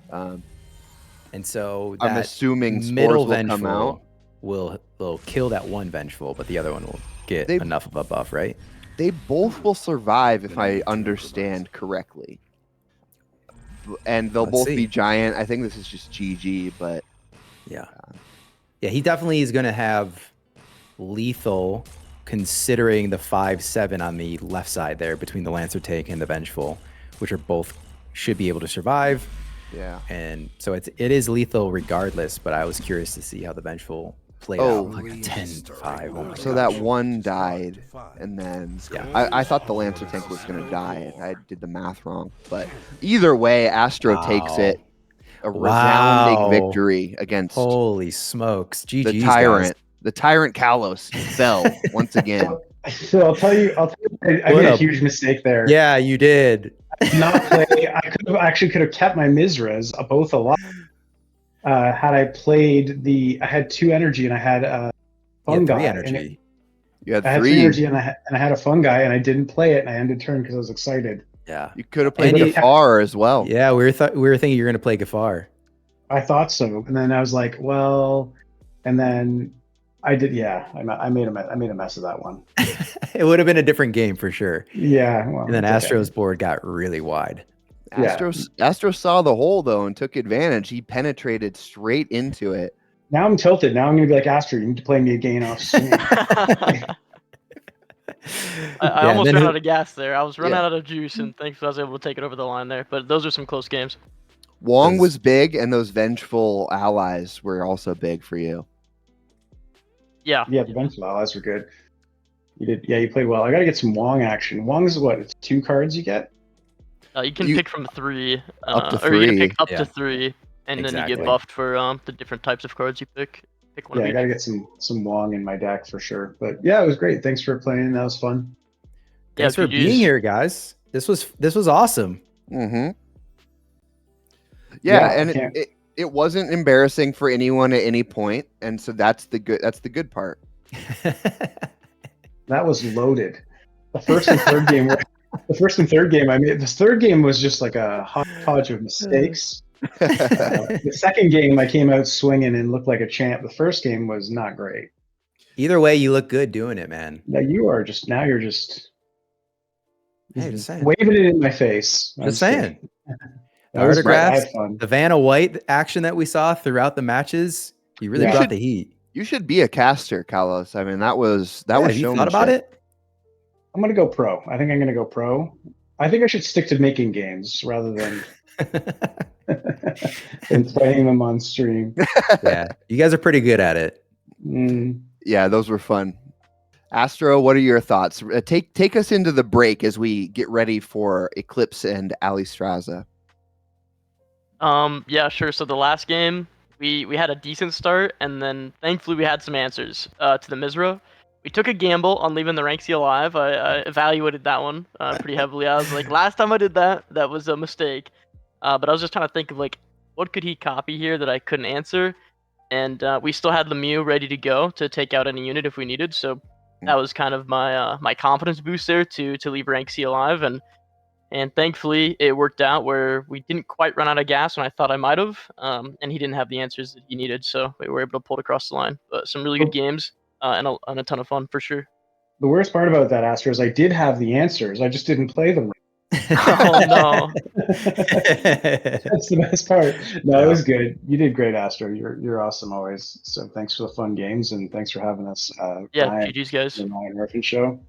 And so I'm assuming Spores will come out. Will kill that one Vengeful, but the other one will get enough of a buff, right? They both will survive if I understand correctly. And they'll both be giant. I think this is just GG, but yeah. Yeah, he definitely is going to have lethal considering the 5/7 on the left side there between the Lancer Tank and the Vengeful, which are both should be able to survive. Yeah. And so it is lethal regardless, but I was curious to see how the Vengeful played out like a 10-5. So that one died, and then I thought the Lancer Tank was going to die. I did the math wrong. But either way, Astro takes it. A resounding victory against holy smokes, GG's, the tyrant. The tyrant Kalos fell once again. So I'll tell you, I made a huge mistake there. Yeah, you did. I did not play. I could have kept my Mizras both alive. Had I played I had 2 energy and I had fungi. You had 3 energy. You had 3. I had 3 energy and I had a fungi and I didn't play it and I ended turn because I was excited. Yeah, you could have played Gafar as well. Yeah, we were thinking you're going to play Gafar. I thought so, and then I was like, well, and then I did. Yeah, I made a mess of that one. It would have been a different game for sure. Yeah, well, and then Astro's board got really wide. Astro saw the hole though and took advantage. He penetrated straight into it. Now I'm tilted. Now I'm gonna be like, Astro, you need to play me a game off stream. I almost ran out of gas there. I was running out of juice, and thankfully I was able to take it over the line there. But those are some close games. Wong was big, and those vengeful allies were also big for you. Yeah, the vengeful allies were good. You did. Yeah, you played well. I got to get some Wong action. Wong's what? It's 2 cards you get. You can pick from 3, up to 3, or you can pick up to 3, and then you get buffed for the different types of cards you pick. Pick one. Yeah, I got to get some Wong in my deck for sure. But yeah, it was great. Thanks for playing. That was fun. Thanks for being here, guys. This was awesome. Mm-hmm. Yeah, and it wasn't embarrassing for anyone at any point, and so that's the good part. That was loaded. The first and third game I mean, the third game was just like a hodgepodge of mistakes. The second game I came out swinging and looked like a champ. The first game was not great. Either way, you look good doing it, man. Now you're just hey, just saying. Waving it in my face. Just saying. The autographs, the Vanna White action that we saw throughout the matches, you really brought the heat. You should be a caster, Kalos. I mean, that was Have you thought about it? I'm gonna go pro. I think I'm gonna go pro. I think I should stick to making games rather than playing them on stream. Yeah, you guys are pretty good at it. Yeah, those were fun. Astro, what are your thoughts? Take us into the break as we get ready for Eclipse and Alistraza. Yeah, sure. So the last game, we had a decent start, and then thankfully we had some answers to the Mizra. We took a gamble on leaving the Ranksy alive. I evaluated that one pretty heavily. I was like, last time I did that was a mistake. But I was just trying to think of like, what could he copy here that I couldn't answer? And we still had Lemieux ready to go to take out any unit if we needed. So that was kind of my my confidence boost there to leave Ranksy alive. And thankfully, it worked out where we didn't quite run out of gas when I thought I might have, and he didn't have the answers that he needed, so we were able to pull it across the line. But some really good games and a ton of fun for sure. The worst part about that, Astro, is I did have the answers. I just didn't play them. Oh no! That's the best part. No, it was good. You did great, Astro. You're awesome always. So thanks for the fun games and thanks for having us. GG's guys. The Ryan Murphy Show.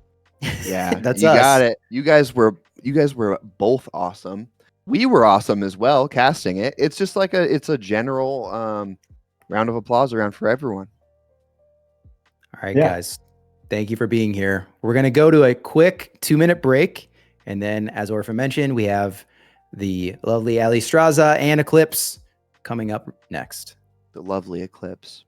Yeah, that's you us. Got it. You guys were both awesome. We were awesome as well, casting it. It's just like it's a general round of applause around for everyone. All right, guys. Thank you for being here. We're going to go to a quick 2-minute break. And then, as Orphan mentioned, we have the lovely Alistraza and Eclipse coming up next. The lovely Eclipse.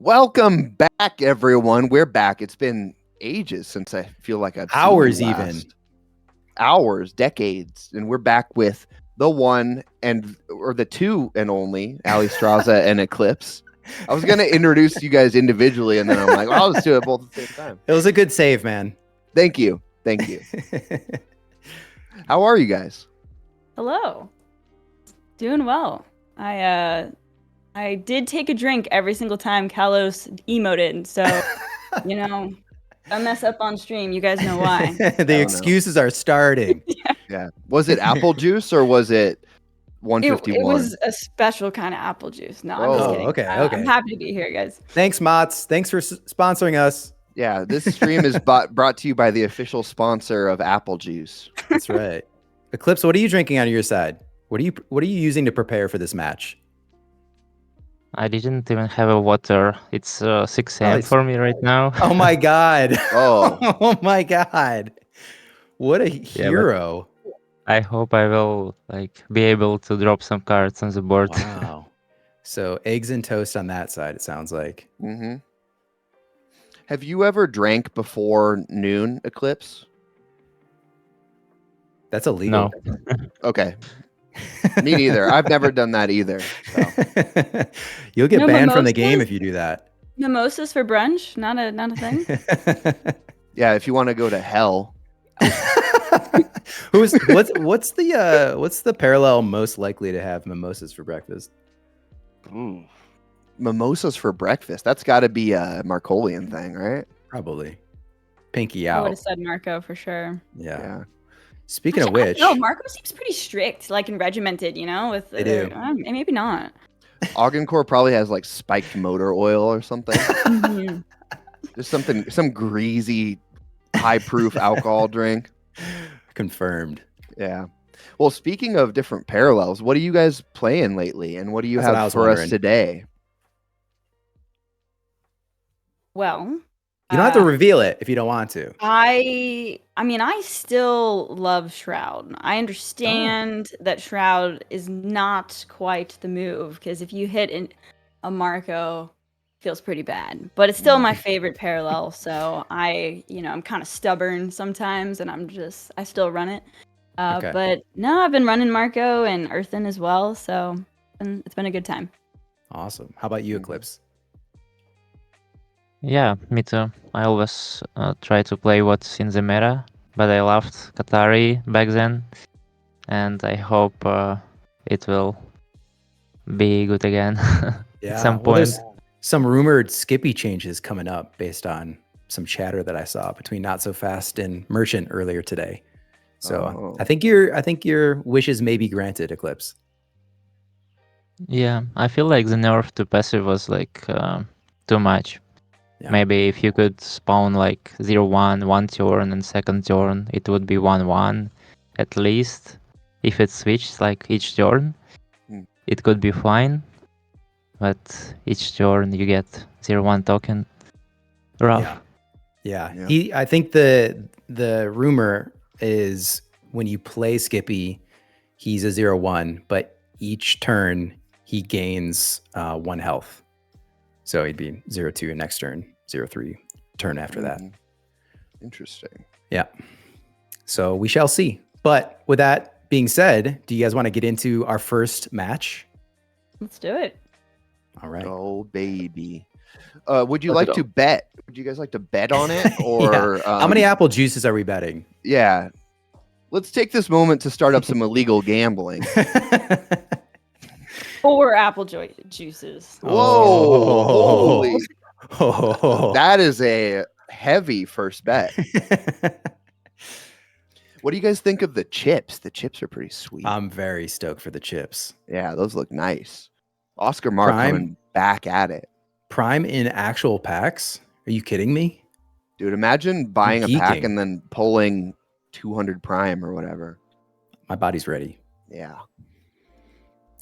Welcome back, everyone. We're back. It's been ages since I feel like I've hours, seen you even last. Hours, decades, and we're back with the one or the two and only Ali Straza and Eclipse. I was gonna introduce you guys individually, and then I'm like, well, I'll just do it both at the same time. It was a good save, man. Thank you. How are you guys? Hello. Doing well. I did take a drink every single time Kalos emoted, so I mess up on stream. You guys know why. The excuses are starting. Yeah. Was it apple juice or was it 151? It was a special kind of apple juice. No, I'm just kidding. Okay. I'm happy to be here, guys. Thanks, Mott's. Thanks for sponsoring us. Yeah, this stream is brought to you by the official sponsor of apple juice. That's right. Eclipse, what are you drinking on your side? What are you using to prepare for this match? I didn't even have a water. It's 6 a.m. for me right now. Oh my god. Oh my god. What a hero. I hope I will be able to drop some cards on the board. Wow. So eggs and toast on that side, it sounds like. Mm-hmm. Have you ever drank before noon, Eclipse? That's illegal. No. Okay. Me neither. I've never done that either. So. You'll get banned from the game if you do that. Mimosas for brunch? Not a thing? Yeah, if you want to go to hell. What's the parallel most likely to have mimosas for breakfast? Mimosas for breakfast. That's got to be a Markolian thing, right? Probably. Pinky I out. would have said Marco for sure. Yeah. Speaking of which, no, Marco seems pretty strict, and regimented. With they do. Maybe not. Augencore probably has spiked motor oil or something. Mm-hmm. Just some greasy, high-proof alcohol drink. Confirmed. Yeah. Well, speaking of different parallels, what are you guys playing lately, and what do you have for us today? Well, you don't have to reveal it if you don't want to. I still love Shroud. I understand that Shroud is not quite the move, because if you hit a Marco, it feels pretty bad. But it's still my favorite parallel, so I'm kind of stubborn sometimes, and I still run it. Okay. But no, I've been running Marco and Earthen as well, so it's been a good time. Awesome. How about you, Eclipse? Yeah, me too. I always try to play what's in the meta, but I loved Qatari back then, and I hope it will be good again at some point. There's some rumored Skippy changes coming up based on some chatter that I saw between Not So Fast and Merchant earlier today. So I think your wishes may be granted, Eclipse. Yeah, I feel like the nerf to passive was too much. Yeah. Maybe if you could spawn 0-1 one turn and second turn, it would be 1-1 at least. If it switched each turn, it could be fine. But each turn you get 0-1 token. Rough. Yeah. I think the rumor is when you play Skippy, he's a 0-1, but each turn he gains 1 health. So he'd be 0-2 and next turn, 0-3 turn after that. Interesting. Yeah. So we shall see. But with that being said, do you guys want to get into our first match? Let's do it. All right. Oh, baby. Would you like to bet? Would you guys like to bet on it? Or how many apple juices are we betting? Yeah. Let's take this moment to start up some illegal gambling. 4 apple juices. Whoa! Holy! That is a heavy first bet. What do you guys think of the chips? The chips are pretty sweet. I'm very stoked for the chips. Yeah, those look nice. Oscar Mark coming back at it. Prime in actual packs? Are you kidding me? Dude, imagine buying a pack and then pulling 200 Prime or whatever. My body's ready. Yeah.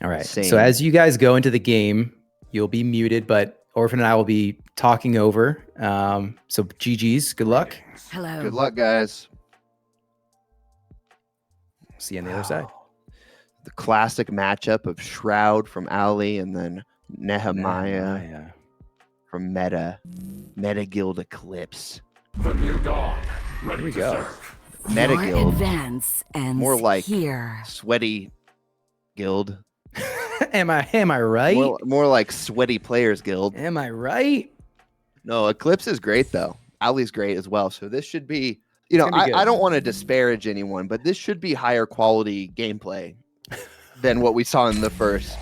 All right. So as you guys go into the game, you'll be muted, but Orphan and I will be talking over. So GG's. Good luck. Hello. Good luck, guys. See you on the other side. The classic matchup of Shroud from Ali and then Nehemiah from Meta Guild Eclipse. The new dawn. Here we go. Meta Guild. Advance ends More like here. Sweaty Guild. Am I right? More like Sweaty Players Guild. Am I right? No, Eclipse is great though. Ali's great as well. So this should be, I don't want to disparage anyone, but this should be higher quality gameplay than what we saw in the first.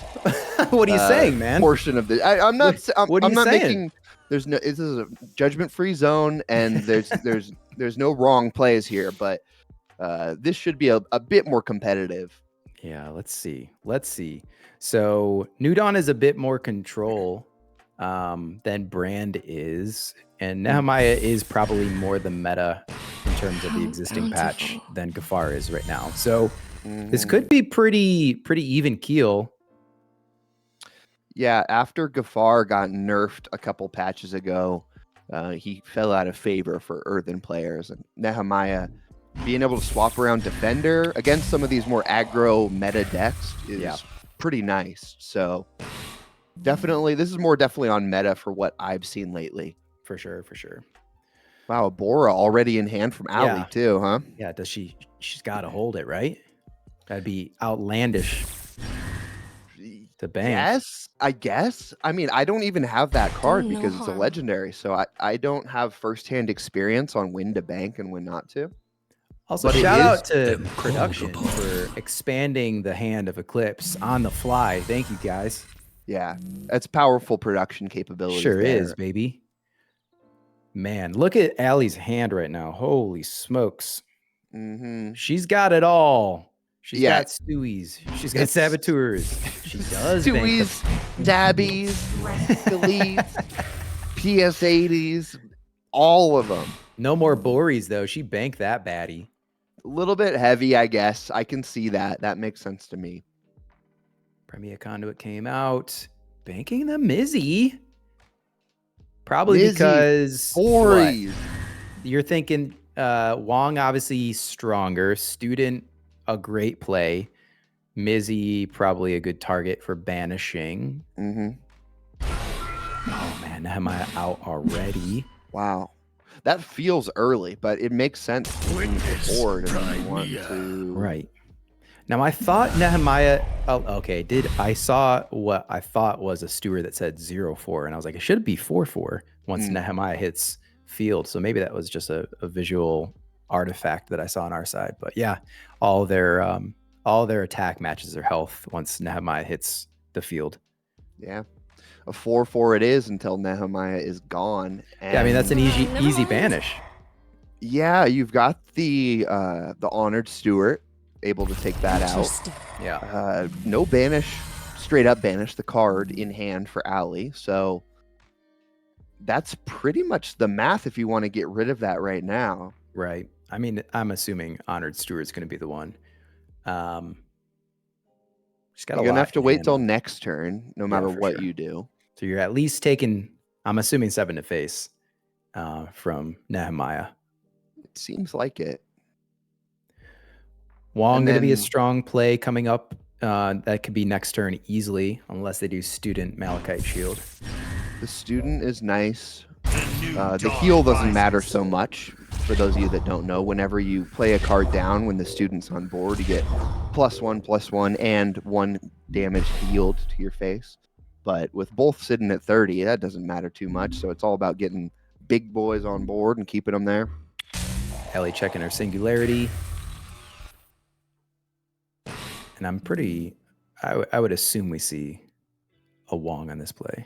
What are you saying, man? Portion of the. I'm not. What are you not saying? making. This is a judgment-free zone, and there's no wrong plays here, but this should be a bit more competitive. Yeah, let's see. So New Dawn is a bit more control than Brand is, and Nehemiah is probably more the meta in terms of the existing patch than Gafar is right now. So this could be pretty even keel. Yeah, after Gafar got nerfed a couple patches ago, he fell out of favor for Earthen players, and Nehemiah being able to swap around Defender against some of these more aggro meta decks is pretty nice. So definitely, this is more definitely on meta for what I've seen lately. For sure. Wow, a Bora already in hand from Ali too, huh? Yeah, she's got to hold it, right? That'd be outlandish to bank. Yes, I guess. I mean, I don't even have that card because it's a legendary, so I don't have firsthand experience on when to bank and when not to. Also, shout out to production for expanding the hand of Eclipse on the fly. Thank you, guys. Yeah, that's powerful production capability. Sure is, baby. Man, look at Allie's hand right now. Holy smokes. She's got it all. She's got Stewies. She's got Saboteurs. She does. Stewies, Dabbies, Phillies, PS80s, all of them. No more Bories, though. She banked that baddie. A little bit heavy, I guess. I can see that. That makes sense to me. Premier Conduit came out. Banking the Mizzy. Probably because you're thinking Wong obviously stronger. Student, a great play. Mizzy, probably a good target for banishing. Oh, man. Nehemiah out already. Wow. That feels early, but it makes sense to move forward if you want to. Right. Now, I thought Nehemiah... Oh, okay. I saw what I thought was a steward that said 0-4, and I was like, it should be 4-4 once Nehemiah hits field. So maybe that was just a visual artifact that I saw on our side. But yeah, all their attack matches their health once Nehemiah hits the field. Yeah. A 4-4 it is until Nehemiah is gone. And yeah, I mean, that's an easy banish. Yeah, you've got the Honored Steward able to take that out. Yeah. No banish, straight up banish the card in hand for Ali. So that's pretty much the math if you want to get rid of that right now. Right. I mean, I'm assuming Honored Steward's going to be the one. You're going to have to wait till next turn, no matter what you do. So you're at least taking, I'm assuming 7 to face from Nehemiah. It seems like it. Wong going to be a strong play coming up. That could be next turn easily, unless they do Student Malachite Shield. The Student is nice. The heal doesn't matter so much. For those of you that don't know, whenever you play a card down when the Student's on board, you get +1/+1 and 1 damage healed to your face. But with both sitting at 30, that doesn't matter too much. So it's all about getting big boys on board and keeping them there. Ellie checking her Singularity. And I'm I would assume we see a Wong on this play.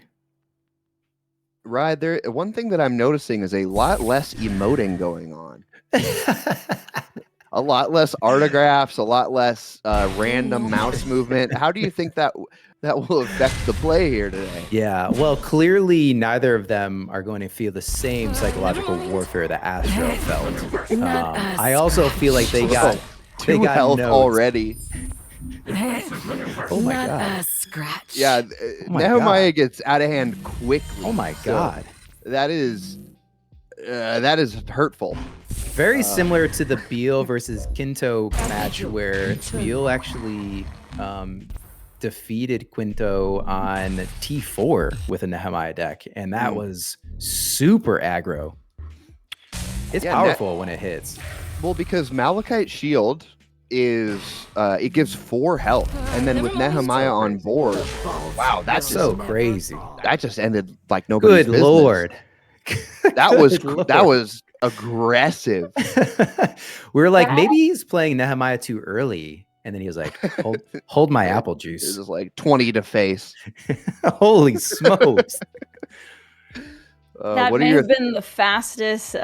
Right there. One thing that I'm noticing is a lot less emoting going on. A lot less autographs, a lot less random mouse movement. How do you think that will affect the play here today? Yeah, well, clearly neither of them are going to feel the same psychological warfare that Astro felt. I also feel like they got health notes already. Oh my god! Scratch. Yeah, Nehemiah gets out of hand quickly. Oh my god! That is hurtful. Very similar to the Beal versus Kinto match where Beal actually defeated Quinto on T4 with a Nehemiah deck, and that was super aggro. It's powerful when it hits. Well, because Malachite Shield is it gives 4 health, and then with Nehemiah on board, wow, that's so crazy. That just ended like nobody's business. Lord. That was aggressive. We were like, maybe he's playing Nehemiah too early, and then he was like, hold my apple juice. It was like 20 to face. Holy smokes. That may have been the fastest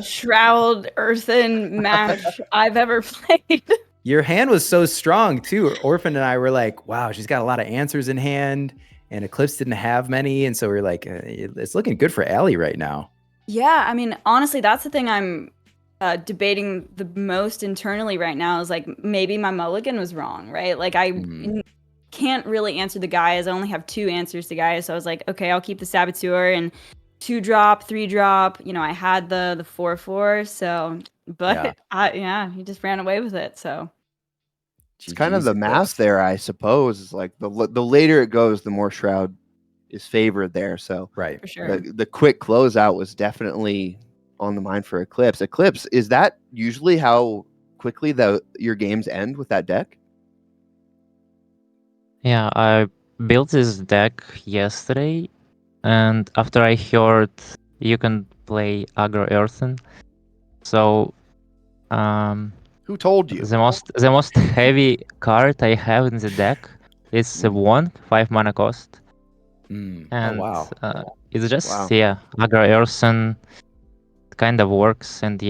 Shroud Earthen match I've ever played. Your hand was so strong too. Orphan and I were like, wow, she's got a lot of answers in hand, and Eclipse didn't have many. And so we're like, it's looking good for Allie right now. Yeah, I mean, honestly, that's the thing I'm debating the most internally right now is like, maybe my mulligan was wrong, right? Like I can't really answer the guys. I only have 2 answers to guys. So I was like, okay, I'll keep the Saboteur and 2-drop, 3-drop. You know, I had the 4/4. So, but he just ran away with it. So it's kind of the math there, I suppose. Is like the later it goes, the more Shroud is favored there. So right, for sure. The quick closeout was definitely on the mind for Eclipse. Eclipse, is that usually how quickly your games end with that deck? Yeah, I built this deck yesterday, and after I heard you can play aggro Earthen, so who told you? The most heavy card I have in the deck is a 5 mana cost. And it's just aggro Earthen kind of works, and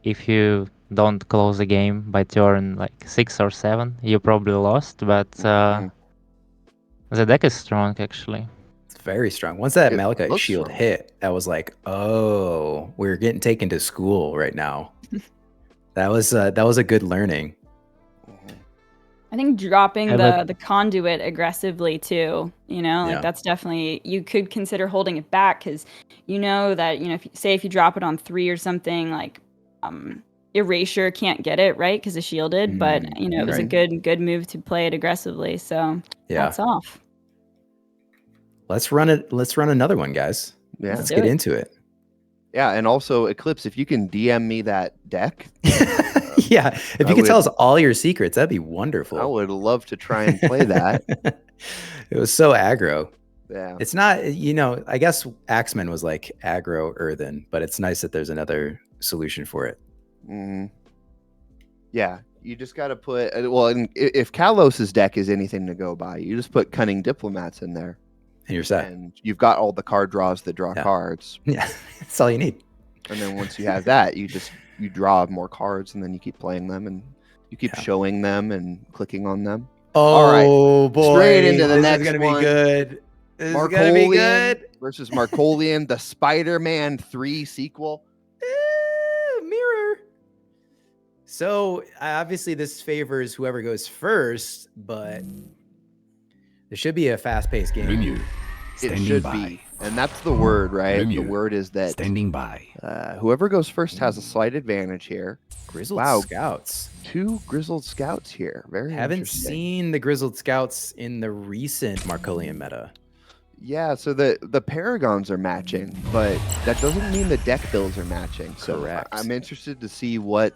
if you don't close the game by turn like 6 or 7, you probably lost, but the deck is strong actually. It's very strong. Once that Malachite Shield hit, that was like, oh, we're getting taken to school right now. That was a good learning. I think dropping the conduit aggressively too, you know, like that's definitely, you could consider holding it back because you know that, you know, if you drop it on 3 or something, like Erasure can't get it, right? Because it's shielded, but you know, it was a good move to play it aggressively. So that's off. Let's run another one, guys. Yeah. Let's get into it. Yeah, and also Eclipse, if you can DM me that deck. If you could tell us all your secrets, that'd be wonderful. I would love to try and play that. It was so aggro. Yeah. It's not, you know, I guess Axeman was like aggro Earthen, but it's nice that there's another solution for it. Yeah, you just got to put, if Kalos's deck is anything to go by, you just put Cunning Diplomats in there. And you're set. And you've got all the card draws that draw cards. Yeah, that's all you need. And then once you have that, you draw more cards, and then you keep playing them, and you keep showing them and clicking on them. Oh, all right, boy. Straight into the next one. Be good. This is gonna be good. Versus Marcolian, the Spider-Man 3 sequel. Mirror. So obviously this favors whoever goes first, but there should be a fast-paced game. Menu. It should be. And that's the word, right? Menu. The word is that standing by. Whoever goes first has a slight advantage here. Grizzled Scouts. 2 Grizzled Scouts here. Haven't seen the Grizzled Scouts in the recent Marcolian meta. Yeah, so the Paragons are matching, but that doesn't mean the deck builds are matching. So I'm interested to see what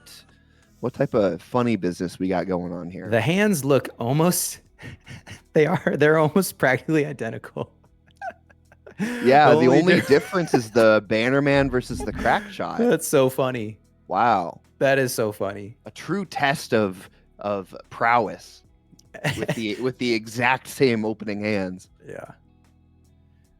type of funny business we got going on here. The hands look almost they're almost practically identical. Yeah, the only difference is the Bannerman versus the Crack Shot. That's so funny. Wow. That is so funny. A true test of prowess with the exact same opening hands. Yeah.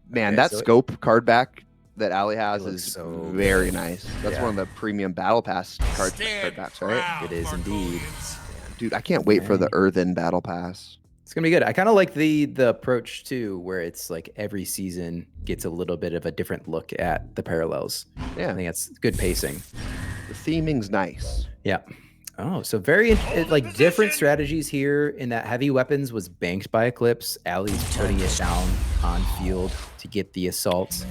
Man, that scope card back that Ali has is very nice. That's one of the premium Battle Pass card backs, right? It is indeed. Dude, I can't wait for the Earthen Battle Pass. It's gonna be good. I kind of like the approach too, where it's like every season gets a little bit of a different look at the parallels. Yeah, I think that's good pacing. The theming's nice. Yeah. Oh, so very like different strategies here. In that heavy weapons was banked by Eclipse. Ali's putting it down on field to get the assault.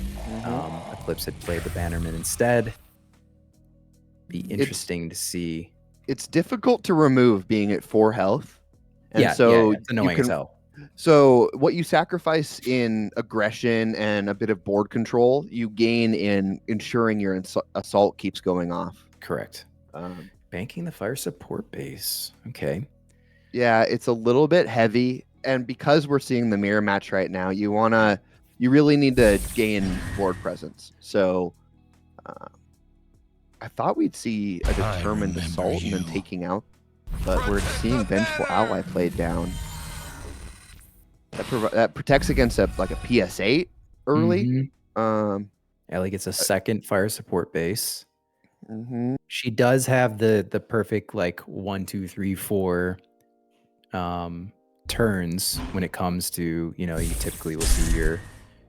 Eclipse had played the Bannerman instead. Be interesting to see. It's difficult to remove being at 4 health. And it's annoying as hell. So what you sacrifice in aggression and a bit of board control, you gain in ensuring your assault keeps going off. Correct. Banking the fire support base. Okay. Yeah, it's a little bit heavy, and because we're seeing the mirror match right now, you really need to gain board presence. So I thought we'd see a determined assault and then taking out, but we're seeing Vengeful Ally played down. That protects against a PS8 early. Ellie gets a second fire support base. Mm-hmm. She does have the perfect 1, 2, 3, 4 turns when it comes to, you typically will see your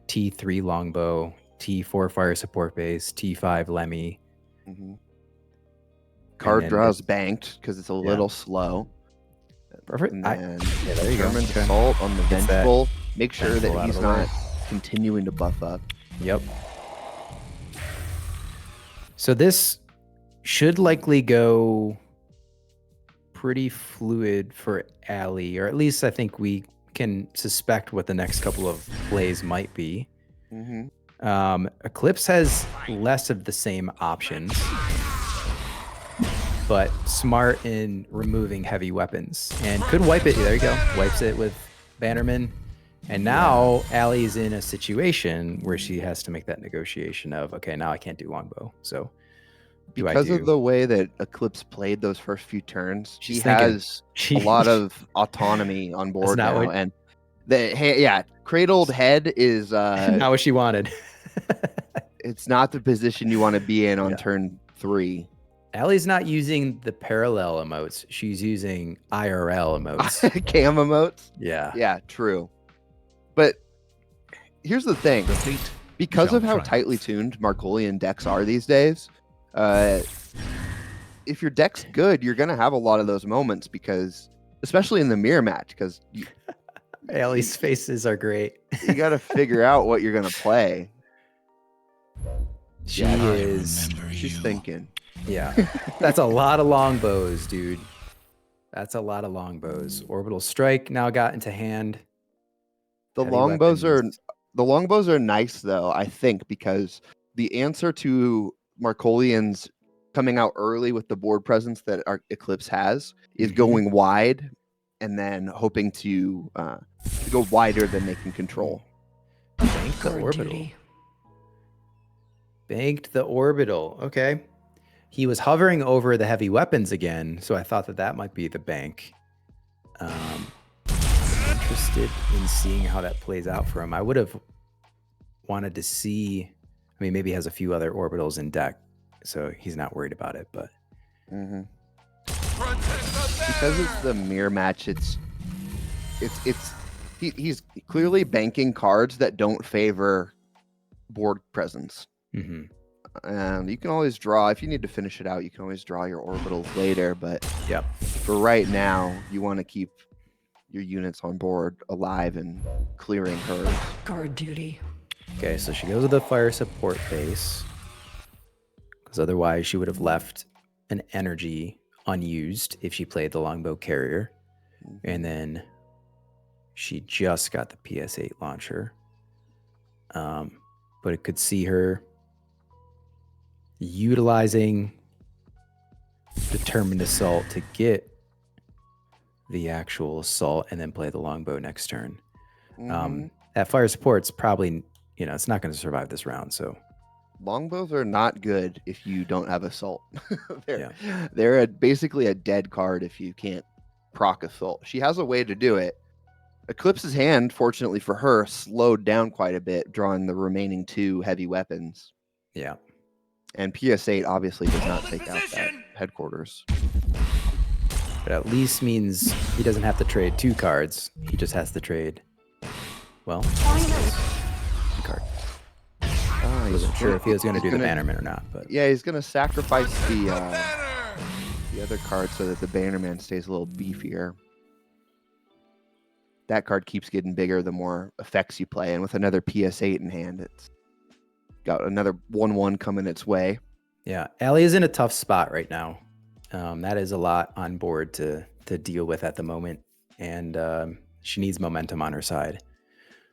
T3 longbow, T4 fire support base, T5 Lemmy. Mm-hmm. Card draws banked because it's a little slow. Perfect. And then there you go. Assault on the Vengeful. Make sure that he's not continuing to buff up. Yep. So this should likely go pretty fluid for Allie, or at least I think we can suspect what the next couple of plays might be. Mm-hmm. Eclipse has less of the same options, but smart in removing heavy weapons and could wipe it. There you go. Wipes it with Bannerman. And now Allie's in a situation where she has to make that negotiation of, okay, now I can't do longbow. So because of the way that Eclipse played those first few turns, she has a lot of autonomy on board now. And cradled head is not what she wanted. It's not the position you want to be in on turn 3. Allie's not using the parallel emotes. She's using IRL emotes. Cam emotes? Yeah. Yeah, true. But here's the thing. Because of how tightly tuned Markolian decks are these days, if your deck's good, you're going to have a lot of those moments because, especially in the mirror match, because Allie's faces are great. You got to figure out what you're going to play. She's thinking. Yeah. That's a lot of longbows, dude. That's a lot of longbows. Orbital Strike now got into hand. The longbows are nice though, I think, because the answer to Markolian's coming out early with the board presence that our Eclipse has is going wide and then hoping to go wider than they can control. Banked the orbital. Banked the orbital. Okay. He was hovering over the heavy weapons again, so I thought that might be the bank. I'm interested in seeing how that plays out for him. I would have wanted to see, maybe he has a few other orbitals in deck, so he's not worried about it, but... Because it's the mirror match, he's clearly banking cards that don't favor board presence. You can always draw, if you need to finish it out, you can always draw your orbitals later, but for right now, you want to keep your units on board alive and clearing hers. Guard duty. Okay, so she goes with the fire support base, because otherwise she would have left an energy unused if she played the longbow carrier. And then she just got the PS8 launcher. But it could see her utilizing determined assault to get the actual assault and then play the longbow next turn. That fire support's probably, it's not going to survive this round. So longbows are not good if you don't have assault. They're basically a dead card if you can't proc assault. She has a way to do it. Eclipse's hand, fortunately for her, slowed down quite a bit, drawing the remaining 2 heavy weapons. Yeah. And PS8 obviously does not take out that headquarters. But at least means he doesn't have to trade 2 cards. He just has to trade, well, 1 card. I wasn't sure if he was going to do the Bannerman or not. But yeah, he's going to sacrifice the other card so that the Bannerman stays a little beefier. That card keeps getting bigger the more effects you play, and with another PS8 in hand, it's got another 1/1 coming its way. Yeah, Allie is in a tough spot right now. That is a lot on board to deal with at the moment, and she needs momentum on her side.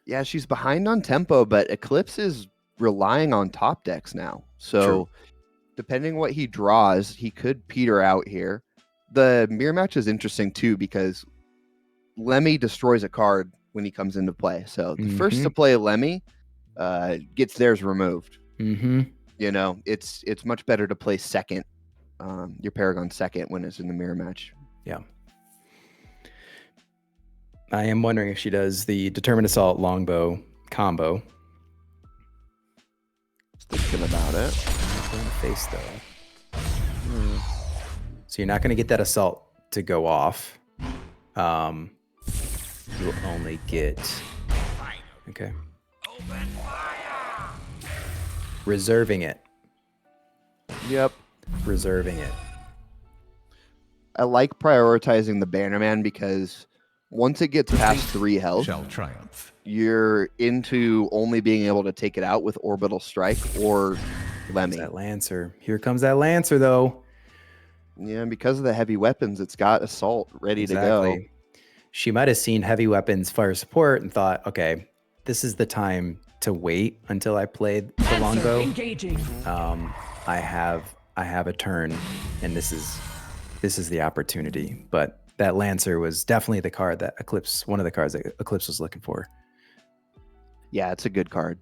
Yeah, she's behind on tempo, but Eclipse is relying on top decks now. So True. Depending what he draws, he could peter out here. The mirror match is interesting too because Lemmy destroys a card when he comes into play. So the first to play Lemmy gets theirs removed. You know, it's much better to play second, your Paragon second when it's in the mirror match. Yeah. I am wondering if she does the Determined Assault Longbow combo. Thinking about it. In the face though. So you're not going to get that assault to go off. You'll only get. Okay. Reserving it. Yep. Reserving it. I like prioritizing the Bannerman because once it gets past 3 health, shall triumph. You're into only being able to take it out with Orbital Strike or Lemmy. That Lancer. Here comes that Lancer, though. Yeah, and because of the heavy weapons, it's got Assault ready to go. She might have seen heavy weapons fire support and thought, okay, this is the time to wait until I play the longbow. Engaging. I have a turn, and this is the opportunity. But that Lancer was definitely the card that Eclipse, one of the cards that Eclipse was looking for. Yeah, it's a good card.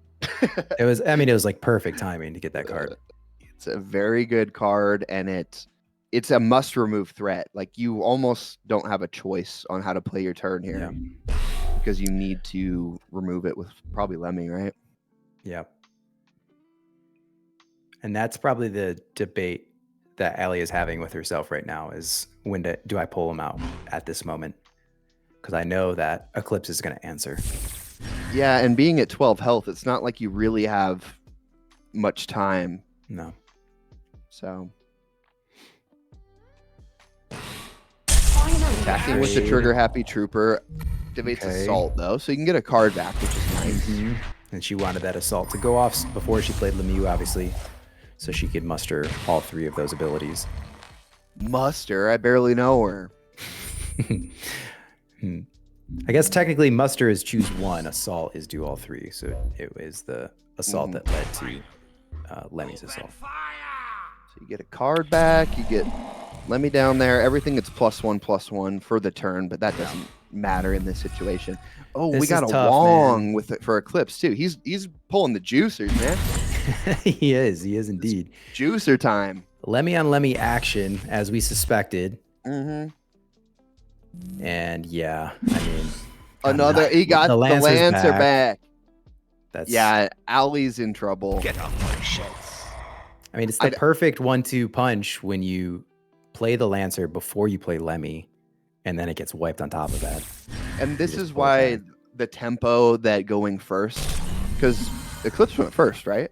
It was like perfect timing to get that card. It's a very good card, and it's a must remove threat. Like you almost don't have a choice on how to play your turn here because you need to remove it with probably Lemmy, right? Yeah. And that's probably the debate that Allie is having with herself right now is when do I pull him out at this moment? Because I know that Eclipse is going to answer. Yeah, and being at 12 health, it's not like you really have much time. No. So. Attacking with the Trigger Happy Trooper activates Assault, though, so you can get a card back, which is nice. And she wanted that Assault to go off before she played Lemieux, obviously, so she could muster all 3 of those abilities. Muster? I barely know her. I guess technically muster is choose 1, Assault is do all 3, so it was the Assault that led to Lemmy's Assault. So you get a card back, you get Lemmy down there, everything gets +1/+1 for the turn, but that doesn't matter in this situation. Oh, we got a Wong with it for Eclipse too. He's pulling the juicers, man. He is indeed. It's juicer time. Lemmy on Lemmy action, as we suspected. And yeah, I mean, he got the Lancer back. That's Allie's in trouble. Get off my shit. I mean, it's the perfect 1-2 punch when you play the Lancer before you play Lemmy, and then it gets wiped on top of that. And this is why the tempo that going first, because Eclipse went first, right?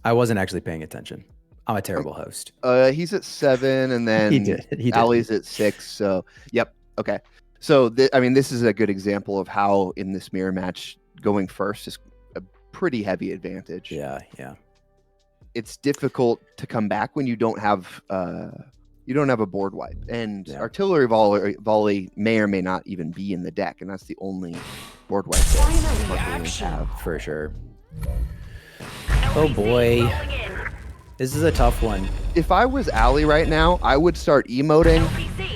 I wasn't actually paying attention. I'm a terrible host. He's at 7, and then he did. Allie's at 6. So, yep. Okay. So, this is a good example of how in this mirror match, going first is a pretty heavy advantage. Yeah. It's difficult to come back when you don't have a board wipe, and artillery volley may or may not even be in the deck, and that's the only board wipe that we have for sure. Oh boy, this is a tough one. If I was Allie right now, I would start emoting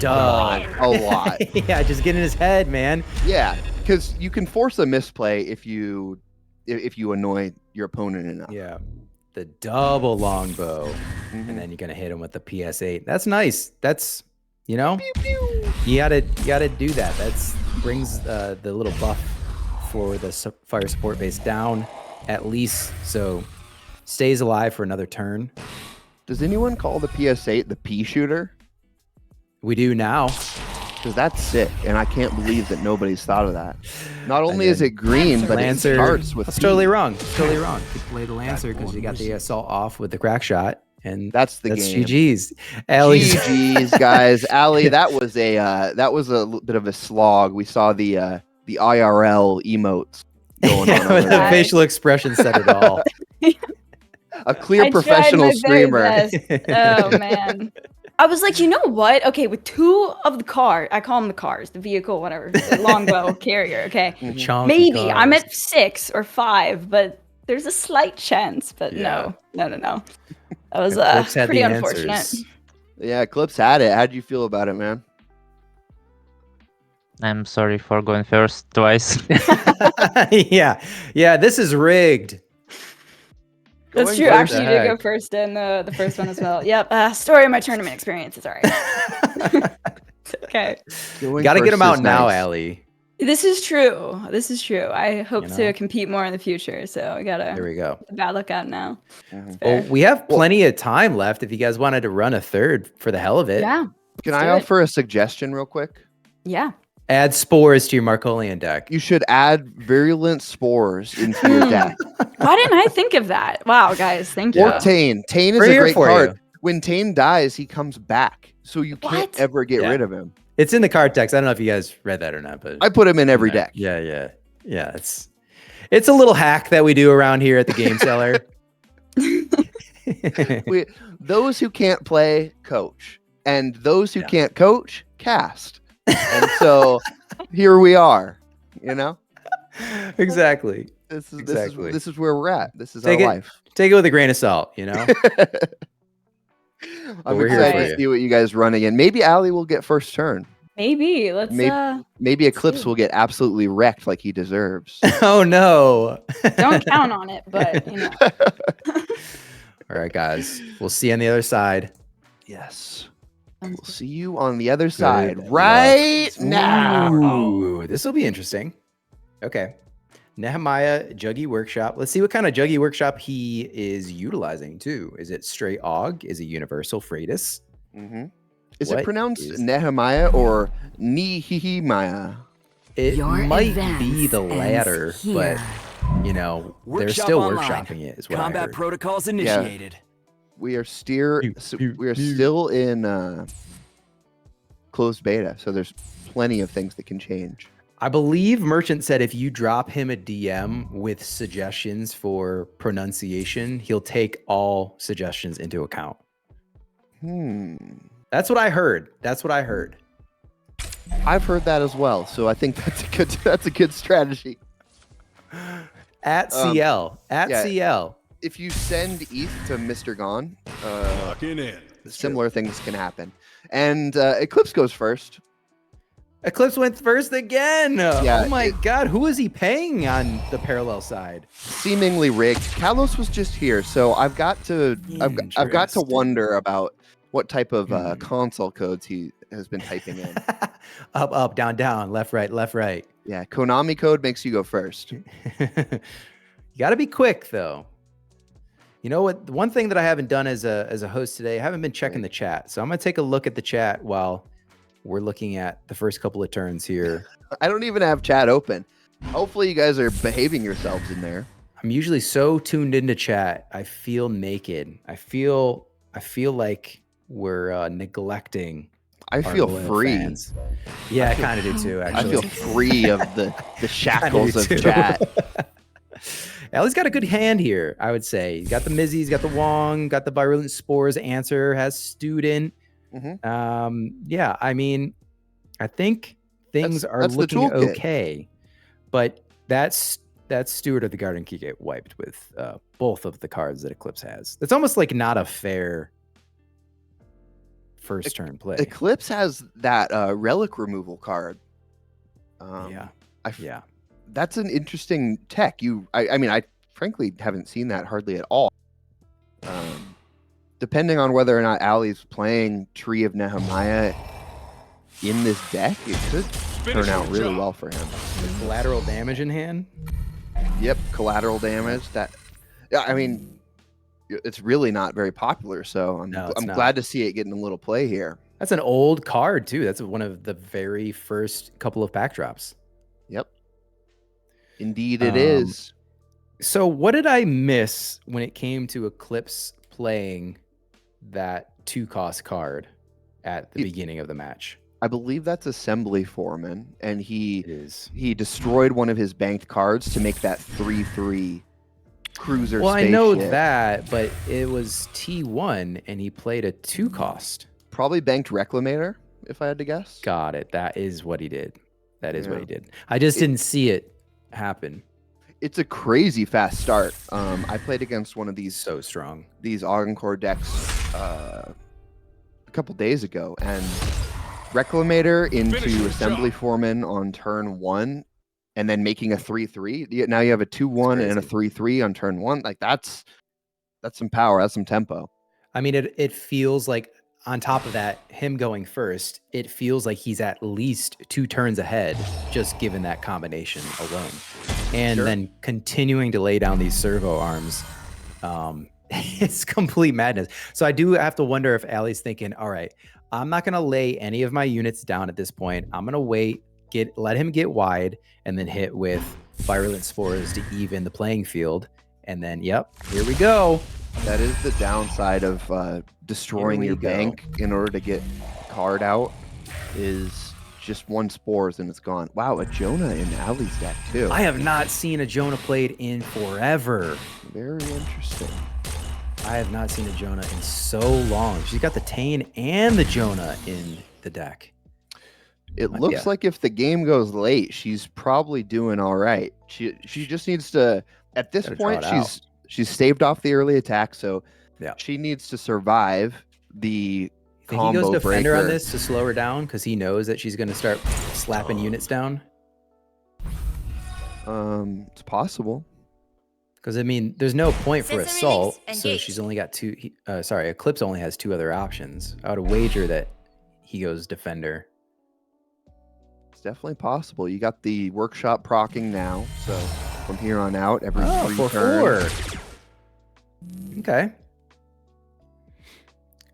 a lot. Yeah, just get in his head, man. Yeah, because you can force a misplay if you annoy your opponent enough. Yeah. The double longbow, and then you're gonna hit him with the PS8. That's nice. That's you gotta do that. That's brings the little buff for the fire support base down at least, so stays alive for another turn. Does anyone call the PS8 the pea shooter? We do now. Because that's sick, and I can't believe that nobody's thought of that. Not only is it green, but Lancer, it starts with that's totally wrong. It's totally wrong. You play the Lancer because you got the Assault off with the crack shot, and that's game. GG's. GG's, guys. Allie, that was a bit of a slog. We saw the IRL emotes going on. With the facial expression said it all. A clear professional streamer. Oh man. I was like, you know what? Okay, with 2 of the car, I call them the cars, the vehicle, whatever, the longbow carrier. Okay, maybe I'm at 6 or 5, but there's a slight chance. But no. That was pretty unfortunate. Yeah, Eclipse had it. How'd you feel about it, man? I'm sorry for going first twice. yeah, this is rigged. That's true. Actually, you did go first in the first one as well. Yep. Story of my tournament experience. It's all right. Okay. Got to get them out now, Allie. This is true. I hope to compete more in the future. So I gotta. There we go. Bad luck out now. Well, we have plenty of time left. If you guys wanted to run a third for the hell of it. Yeah. Can I offer a suggestion real quick? Yeah. Add spores to your Markolian deck. You should add virulent spores into your deck. Why didn't I think of that? Wow, guys, thank you. Or Tane. Tane is a great card. When Tane dies, he comes back. So you can't ever get rid of him. It's in the card text. I don't know if you guys read that or not, but I put him in every deck. Yeah. It's a little hack that we do around here at the Game Cellar. Those who can't play, coach. And those who can't coach, cast. And so here we are, Exactly. This is where we're at. This is our life. Take it with a grain of salt, I'm excited to see what you guys run again. Maybe Allie will get first turn. Maybe. Maybe Eclipse will get absolutely wrecked like he deserves. Oh no. Don't count on it, but All right, guys. We'll see you on the other side. Yes. We'll see you on the other side right now. Ooh, this will be interesting. Okay. Nehemiah Juggy Workshop. Let's see what kind of Juggy Workshop he is utilizing too. Is it Stray Og? Is it Universal Freitas? Is it pronounced Nehemiah or Nehemiah? It might be the latter, but they're still workshopping it as well. Combat protocols initiated. Yeah. We are still in closed beta, so there's plenty of things that can change. I believe Merchant said if you drop him a DM with suggestions for pronunciation, he'll take all suggestions into account. That's what I heard. I've heard that as well, so I think that's a good strategy. At CL. CL. If you send ETH to Mr. Gone, similar things can happen. And Eclipse goes first. Eclipse went first again. Yeah, oh my God, who is he paying on the parallel side? Seemingly rigged. Kalos was just here, so I've got to wonder about what type of console codes he has been typing in. Up, down, down, left, right, left, right. Yeah, Konami code makes you go first. You got to be quick though. You know what? One thing that I haven't done as a host today, I haven't been checking the chat. So I'm going to take a look at the chat while we're looking at the first couple of turns here. I don't even have chat open. Hopefully you guys are behaving yourselves in there. I'm usually so tuned into chat. I feel naked. I feel like we're neglecting. I feel free. Fans. Yeah, I kind of do too, actually. I feel free of the shackles of chat. Ellie's got a good hand here, I would say. He's got the Mizzy, he's got the Wong, got the Virulent Spores answer, has Student. Yeah, I mean, I think things are looking okay. But that's Steward of the Garden can get wiped with both of the cards that Eclipse has. It's almost like not a fair first turn play. Eclipse has that relic removal card. Yeah. That's an interesting tech. I mean, I frankly haven't seen that hardly at all. Depending on whether or not Allie's playing Tree of Nehemiah in this deck, it could turn out really well for him. The collateral damage in hand? Yep, collateral damage. I mean, it's really not very popular, so I'm glad to see it getting a little play here. That's an old card, too. That's one of the very first couple of backdrops. Yep. Indeed it is. So what did I miss when it came to Eclipse playing that 2-cost card at the beginning of the match? I believe that's Assembly Foreman, and he destroyed one of his banked cards to make that 3/3 cruiser. Well, spaceship. I know that, but it was T1, and he played a 2-cost. probably banked Reclamator, if I had to guess. Got it. That is what he did. That is what he did. I just didn't see it happen. It's a crazy fast start. I played against one of these so strong these Encore decks a couple days ago, and Reclamator into Assembly Foreman on turn 1, and then making a 3/3. Now you have a 2/1 and a 3/3 on turn 1. Like that's some power. That's some tempo. I mean, it feels like, on top of that, him going first, it feels like he's at least 2 turns ahead, just given that combination alone. And then continuing to lay down these servo arms, it's complete madness. So I do have to wonder if Allie's thinking, all right, I'm not going to lay any of my units down at this point. I'm going to wait, let him get wide, and then hit with Virulent Spores to even the playing field. And then, yep, here we go. That is the downside of destroying your bank in order to get a card out, is just 1 Spores and it's gone. Wow, a Jonah in Allie's deck too. I have not seen a Jonah played in forever. Very interesting. I have not seen a Jonah in so long. She's got the Tane and the Jonah in the deck. It looks like if the game goes late, she's probably doing all right. She just needs to, at this point, she's staved off the early attack, so she needs to survive the combo breaker. He goes defender on this to slow her down because he knows that she's going to start slapping units down? It's possible. Because, I mean, there's no point for assault, so she's only got 2... Eclipse only has 2 other options. I would wager that he goes defender. It's definitely possible. You got the workshop proccing now, so from here on out, every 3 turns. 4/4. Okay.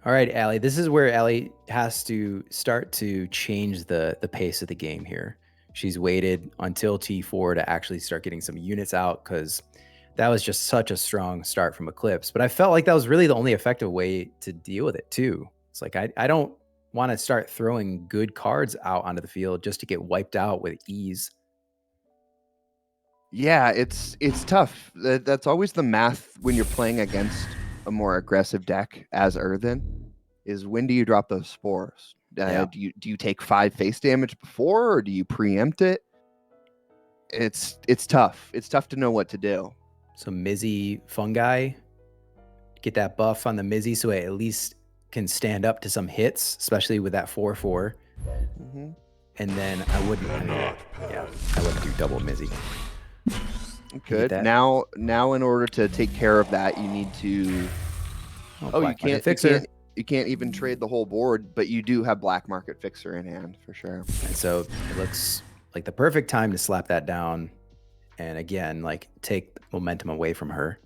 All right, Allie. This is where Allie has to start to change the pace of the game here. She's waited until T4 to actually start getting some units out, because that was just such a strong start from Eclipse. But I felt like that was really the only effective way to deal with it too. It's like I don't want to start throwing good cards out onto the field just to get wiped out with ease. Yeah, it's tough. That's always the math when you're playing against a more aggressive deck as Earthen, is when do you drop those spores? Do you take 5 face damage before, or do you preempt it? It's tough. It's tough to know what to do. So Mizzy Fungi, get that buff on the Mizzy so it at least can stand up to some hits, especially with that 4/4. And then I wouldn't do double Mizzy. Good. Now in order to take care of that, you need to you can't even trade the whole board, but you do have Black Market Fixer in hand for sure. And so it looks like the perfect time to slap that down, and again, like, take momentum away from her,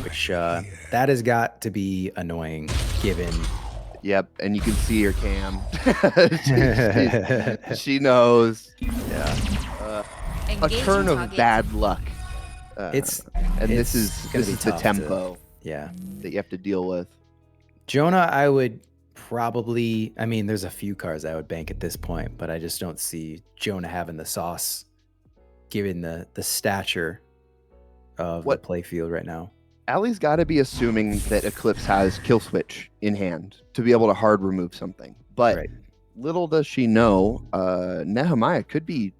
which that has got to be annoying given. Yep, and you can see her cam. she knows. Yeah. A turn of bad luck. This is the tempo. That you have to deal with. Jonah, I would probably, I mean, there's a few cards I would bank at this point, but I just don't see Jonah having the sauce, given the stature of the play field right now. Allie's got to be assuming that Eclipse has Kill Switch in hand to be able to hard remove something. But little does she know, Nehemiah could be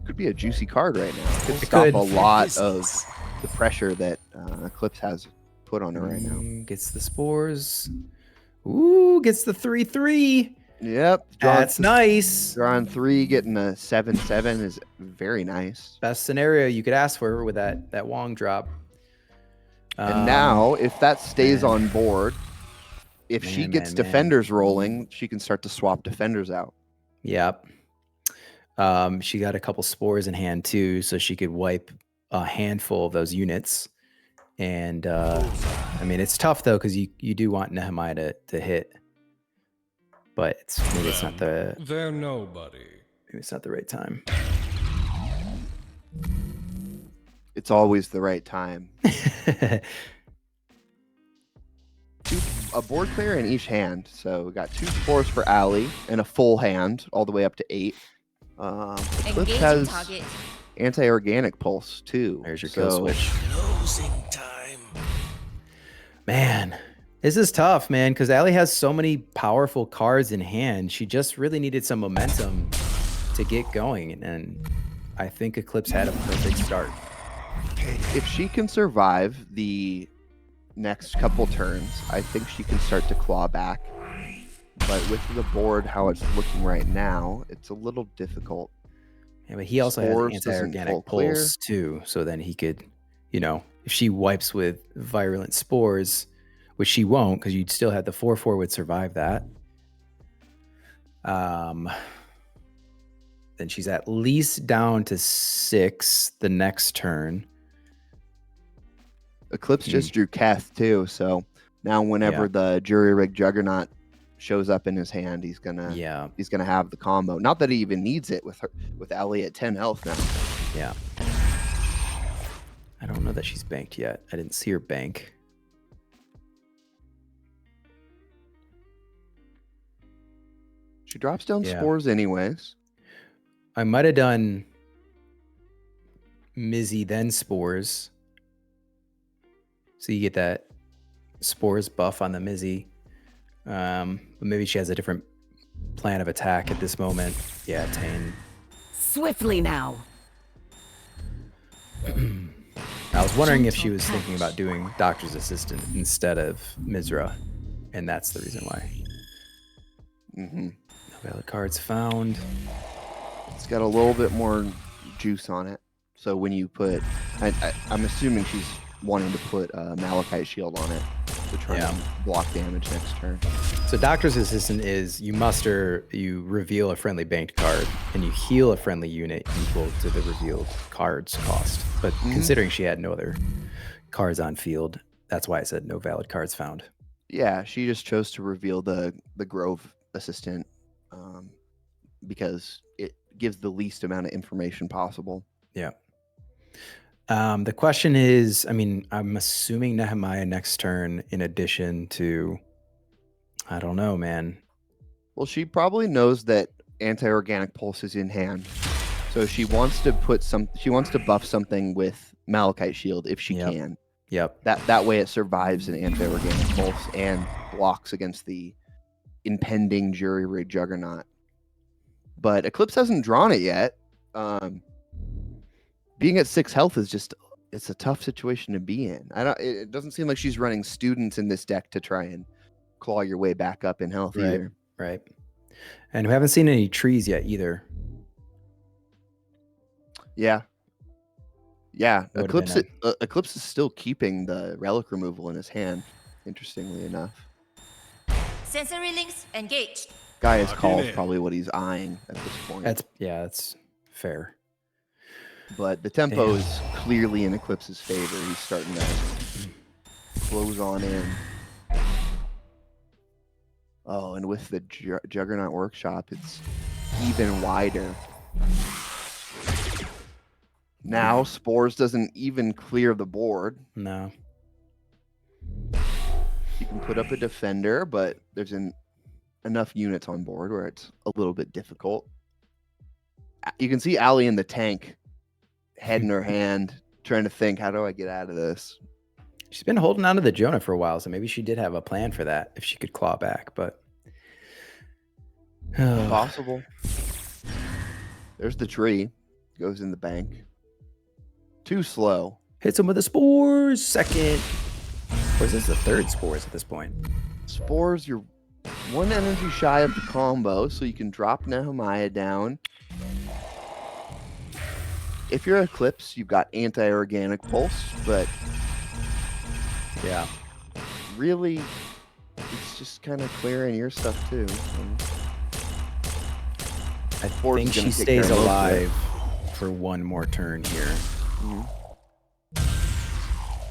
a juicy card right now. Could stop a lot of the pressure that Eclipse has put on her right now. Gets the spores. Ooh, gets the 3/3. Yep. That's nice. Drawing 3, getting a 7/7 is very nice. Best scenario you could ask for with that Wong drop. And now, if that stays on board, if she gets defenders rolling, she can start to swap defenders out. Yep. She got a couple spores in hand too, so she could wipe a handful of those units. And I mean, it's tough though, because you do want Nehemiah to hit, but maybe it's not the. They're nobody. Maybe it's not the right time. It's always the right time. A board clear in each hand, so we got 2 spores for Allie and a full hand all the way up to 8. Eclipse has anti-organic pulse too. There's your kill switch. Closing time. Man, This is tough, man, because Allie has so many powerful cards in hand. She just really needed some momentum to get going, and I think Eclipse had a perfect start. If she can survive the next couple turns, I think she can start to claw back. But with the board, how it's looking right now, it's a little difficult. Yeah, but he also has anti-organic pulse too, so then he could, if she wipes with virulent spores, which she won't, because you'd still have the 4/4 would survive that. Then she's at least down to 6 the next turn. Eclipse just drew Keth too, so now whenever the jury rig Juggernaut shows up in his hand, he's gonna have the combo. Not that he even needs it with Allie at 10 health now. Yeah. I don't know that she's banked yet. I didn't see her bank. She drops down spores anyways. I might have done Mizzy then spores. So you get that spores buff on the Mizzy. But maybe she has a different plan of attack at this moment. Yeah, Tane. Swiftly now. I was wondering if she was thinking about doing Doctor's Assistant instead of Mizra, and that's the reason why. No valid cards found. It's got a little bit more juice on it. So when you put, I'm assuming she's wanting to put Malachite Shield on it to try and block damage next turn. So Doctor's Assistant is you reveal a friendly banked card, and you heal a friendly unit equal to the revealed card's cost. But considering she had no other cards on field, that's why I said no valid cards found. Yeah, she just chose to reveal the Grove Assistant because it gives the least amount of information possible. Yeah. The question is, I'm assuming Nehemiah next turn in addition to, I don't know, man. Well, she probably knows that anti-organic pulse is in hand. So she wants to buff something with Malachite Shield if she can. Yep. That way it survives an anti-organic pulse and blocks against the impending jury rig Juggernaut. But Eclipse hasn't drawn it yet. Being at 6 health is it's a tough situation to be in. It doesn't seem like she's running students in this deck to try and claw your way back up in health either. Right. And we haven't seen any trees yet either. Yeah. Eclipse is still keeping the relic removal in his hand, interestingly enough. Sensory links engaged. Gaia's Call is probably what he's eyeing at this point. That's fair. But the tempo is clearly in Eclipse's favor. He's starting to close on in. Oh, and with the Juggernaut Workshop, it's even wider. Now Spores doesn't even clear the board. No. You can put up a defender, but there's enough units on board where it's a little bit difficult. You can see Allie in the tank, head in her hand, trying to think, how do I get out of this? She's been holding on to the Jonah for a while, so maybe she did have a plan for that if she could claw back, but possible. There's the tree. Goes in the bank. Too slow. Hits him with the spores. Second. Or is this the third spores at this point? Spores, you're 1 energy shy of the combo, so you can drop Nehemiah down. If you're Eclipse, you've got anti-organic pulse, but really, it's just kind of clearing your stuff too. I think she stays alive for one more turn here.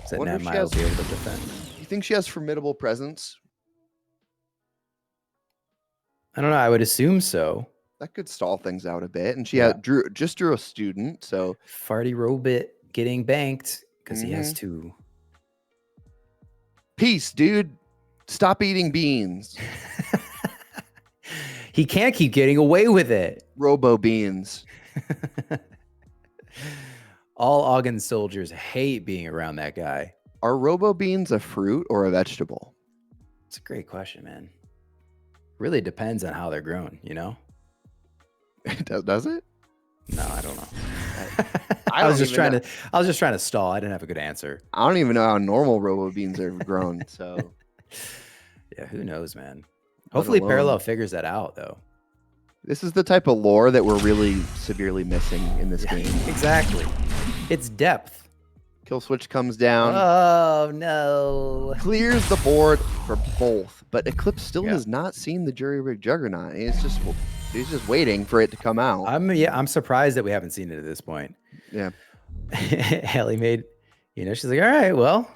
So Nehemiah will be able to defend. You think she has formidable presence? I don't know. I would assume so. That could stall things out a bit. And she just drew a student, so Farty Robit getting banked because he has 2. Peace, dude. Stop eating beans. He can't keep getting away with it. Robo beans. All Ogden soldiers hate being around that guy. Are robo beans a fruit or a vegetable? It's a great question, man. Really depends on how they're grown, you know? Does it? No, I don't know. I was just trying to stall. I didn't have a good answer. I don't even know how normal robo beans are grown. So yeah, who knows, man? Hopefully Parallel figures that out, though. This is the type of lore that we're really severely missing in this game. Exactly. It's depth. Kill switch comes down. Oh, no. Clears the board for both, but Eclipse still has not seen the Jury Rig Juggernaut. He's just waiting for it to come out. I'm surprised that we haven't seen it at this point. Yeah. Ellie made, she's like, all right, well,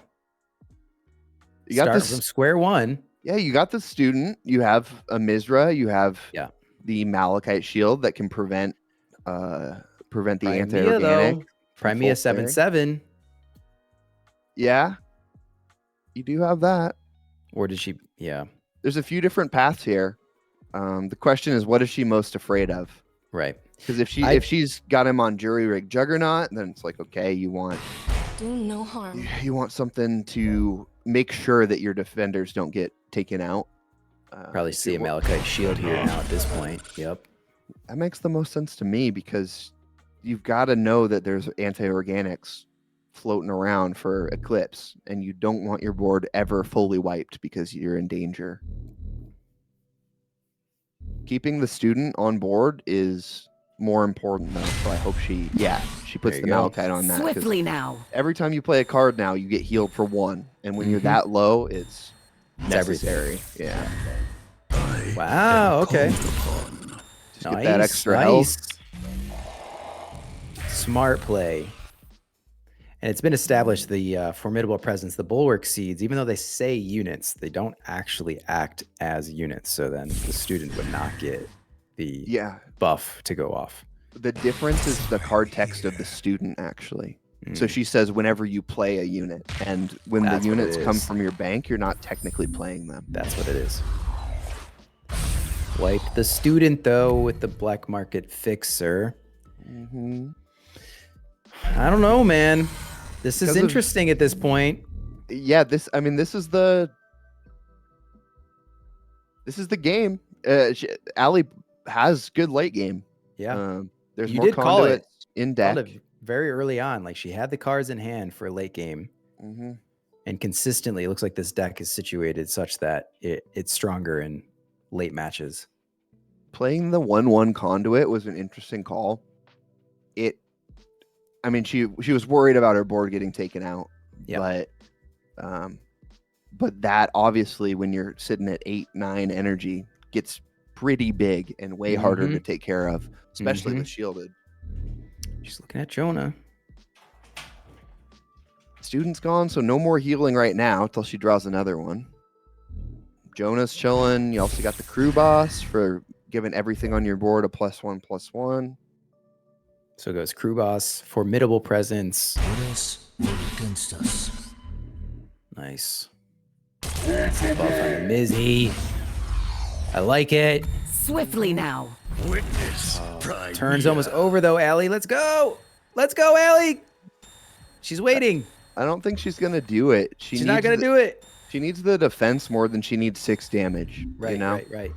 you got this from square one. Yeah, you got the student. You have a Mizra. You have the Malachite shield that can prevent the anti-organic. Crimea 7/7. Yeah, you do have that. Or did she? Yeah. There's a few different paths here. The question is, what is she most afraid of? Right. Because if she's got him on Jury Rig Juggernaut, then it's like, okay, you want no harm. You want something to make sure that your defenders don't get taken out. Probably see a Malachite shield here now at this point. Yep. That makes the most sense to me because you've got to know that there's anti-organics floating around for Eclipse, and you don't want your board ever fully wiped because you're in danger. Keeping the student on board is more important though, so I hope she puts the Malachite on that. Swiftly now. Every time you play a card now, you get healed for 1, and when you're that low, it's necessary. Yeah. Wow. Okay. Just get that extra health. Smart play. And it's been established the formidable presence, the bulwark seeds, even though they say units, they don't actually act as units. So then the student would not get the buff to go off. The difference is the card text of the student, actually. So she says whenever you play a unit, and when the units come from your bank, you're not technically playing them. That's what it is. Wipe the student, though, with the black market fixer. I don't know, man. This is interesting at this point. Yeah, this is the game. Allie has good late game. Yeah. There's more conduits in deck. Very early on, like she had the cards in hand for late game. And consistently, it looks like this deck is situated such that it's stronger in late matches. Playing the 1/1 conduit was an interesting call. She was worried about her board getting taken out. But that obviously, when you're sitting at 8-9 energy, gets pretty big and way harder to take care of, especially with shielded. She's looking at Jonah. Student's gone, so no more healing right now until she draws another one. Jonah's chilling. You also got the crew boss for giving everything on your board a +1/+1. So it goes crew boss, formidable presence. With us or against us. Nice. Buff on the Mizzy. I like it. Swiftly now. Witness. Turn's almost over though, Allie. Let's go. Let's go, Allie. She's waiting. I don't think she's gonna do it. She's not gonna do it. She needs the defense more than she needs 6 damage. Right, you know? right.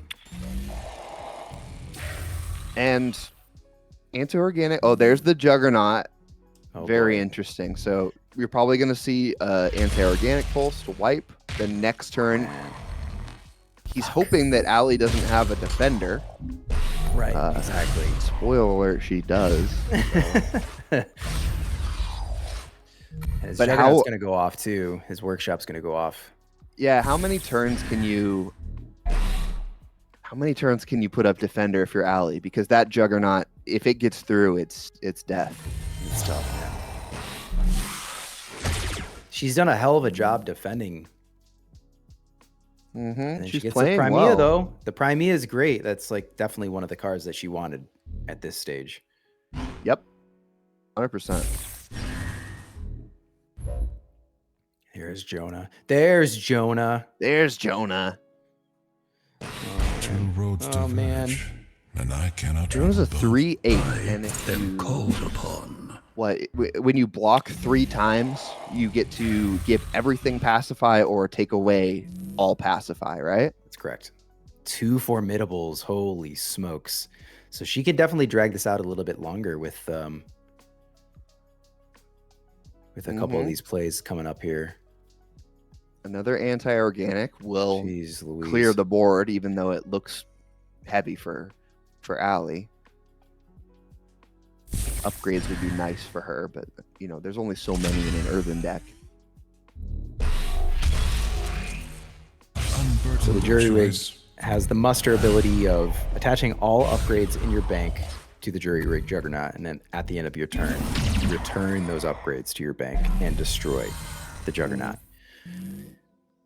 And anti-organic. Oh, there's the Juggernaut. Oh, very interesting. So you're probably going to see anti-organic pulse to wipe the next turn. He's hoping that Allie doesn't have a defender. Right, exactly. Spoiler alert, she does. His Juggernaut's going to go off too. His workshop's going to go off. Yeah, how many turns can you put up defender if you're Allie? Because that Juggernaut, if it gets through, it's death. It's tough, yeah. She's done a hell of a job defending. And she she's gets playing the Primea, well. though. The Primea is great. That's like definitely one of the cards that she wanted at this stage. Yep. 100%. Here's Jonah. There's Jonah. There's Jonah. Two roads diverge, and I cannot. Jonah's a 3/8, and if them called upon. when you block 3 times, you get to give everything pacify or take away all pacify, right? That's correct. 2 formidables. Holy smokes. So she could definitely drag this out a little bit longer with a couple of these plays coming up here. Another anti-organic will clear the board, even though it looks heavy for Allie. Upgrades would be nice for her, but you know, there's only so many in an Earthen deck. So the jury rig has the muster ability of attaching all upgrades in your bank to the jury rig Juggernaut, and then at the end of your turn, you return those upgrades to your bank and destroy the Juggernaut.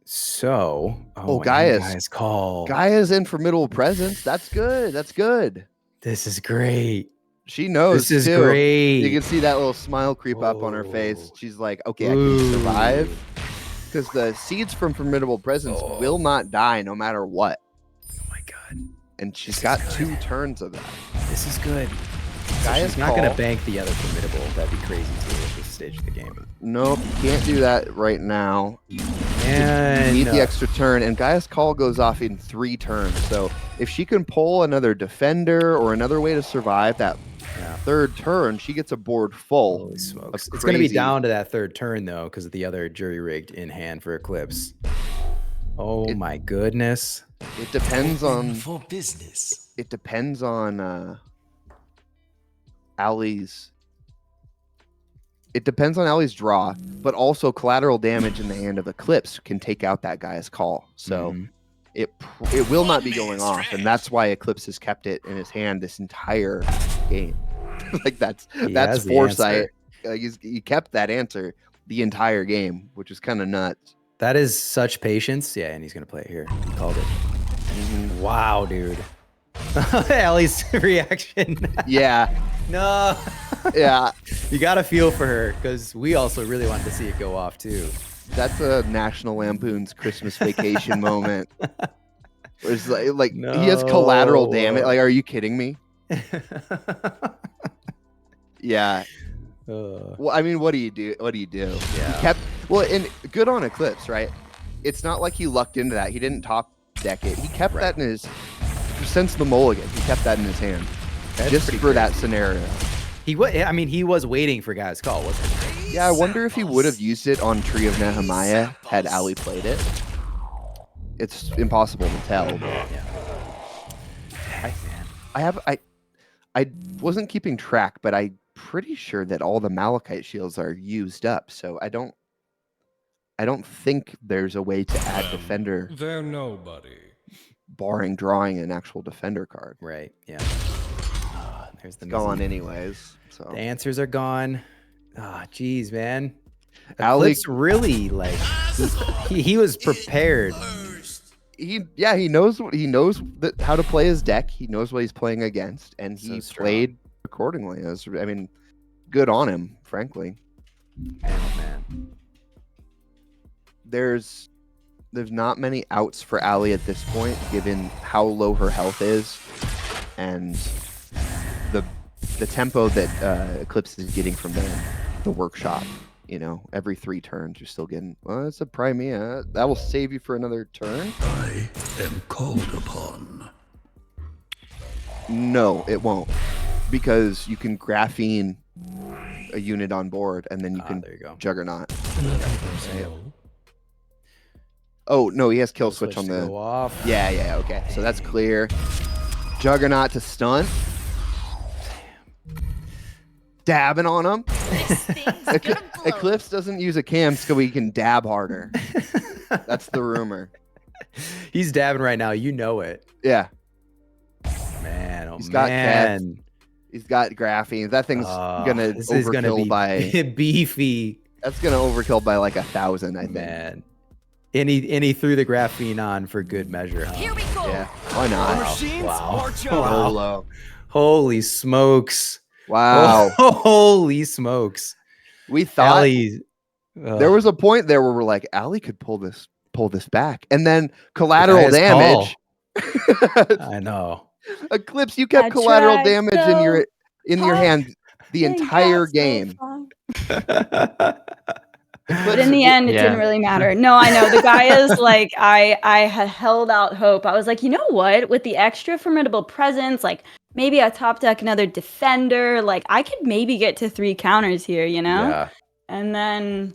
So, Gaia's call. Gaia's in formidable presence. That's good. That's good. This is great. She knows. This is too. great. You can see that little smile creep up on her face. She's like, okay, I can survive. Because the seeds from formidable presence will not die no matter what. Oh my god. And she's got 2 turns of that. This is good. Gaia's not going to bank the other formidable. That'd be crazy too at this stage of the game. Nope, can't do that right now. And you need the extra turn, and Gaia's Call goes off in 3 turns. So if she can pull another defender or another way to survive that 3rd turn, she gets a board full. Holy smokes. It's going to be down to that 3rd turn, though, because of the other jury rigged in hand for Eclipse. Oh my goodness. It depends on... For business. It depends on Allie's... It depends on Allie's draw, but also collateral damage in the hand of Eclipse can take out that Gaia's Call. So it will not be going off, and that's why Eclipse has kept it in his hand this entire game. Like that's foresight. He kept that answer the entire game, which is kind of nuts. That is such patience. Yeah, and he's gonna play it here. He called it. Wow, dude. Allie's reaction. Yeah. No. Yeah. You got to feel for her because we also really wanted to see it go off too. That's a National Lampoon's Christmas Vacation moment. It's like no. He has collateral damage. Like, are you kidding me? Yeah. Well, I mean, what do you do? What do you do? Yeah. He kept and good on Eclipse, right? It's not like he lucked into that. He didn't top deck it. He kept that in his since the mulligan. He kept that in his hand. That's just for that scenario. He was waiting for Gaia's Call, wasn't he? Yeah, I wonder if he would have used it on Tree of Nehemiah had Allie played it. It's impossible to tell. But I wasn't keeping track, but I'm pretty sure that all the Malachite shields are used up. So I don't think there's a way to add defender. They're nobody. Barring drawing an actual defender card. Right. Yeah. There's the gone anyways. So the answers are gone. Ah, geez, man. Alex really he was prepared. He knows how to play his deck. He knows what he's playing against, and he played accordingly. I mean, good on him, frankly. Man. There's not many outs for Allie at this point, given how low her health is, and the tempo that Eclipse is getting from the workshop. You know, every 3 turns you're still getting. Well, it's a Primea that will save you for another turn. I am called upon. No, it won't, because you can graphene a unit on board, and then you can Juggernaut. Oh no, he has kill switch on the. Go off. Yeah. Okay, so that's clear. Juggernaut to stun. Dabbing on him. Eclipse doesn't use a cam so he can dab harder. That's the rumor. He's dabbing right now. You know it. Yeah. Man, He's got graphene. That thing's gonna overkill by beefy. That's gonna overkill by like 1,000, I think. Man. And he threw the graphene on for good measure. Huh? Here we go. Yeah. Why not? Wow. Holy smokes. Wow. Holy smokes. We thought there was a point there where we're like, Allie could pull this back. And then collateral damage. I know. Eclipse, you kept collateral damage in your hand the entire game. But in the end, it didn't really matter. No, I know. The guy is like, I had held out hope. I was like, you know what? With the extra formidable presence, like maybe I top deck another defender. Like I could maybe get to 3 counters here, you know? Yeah. And then,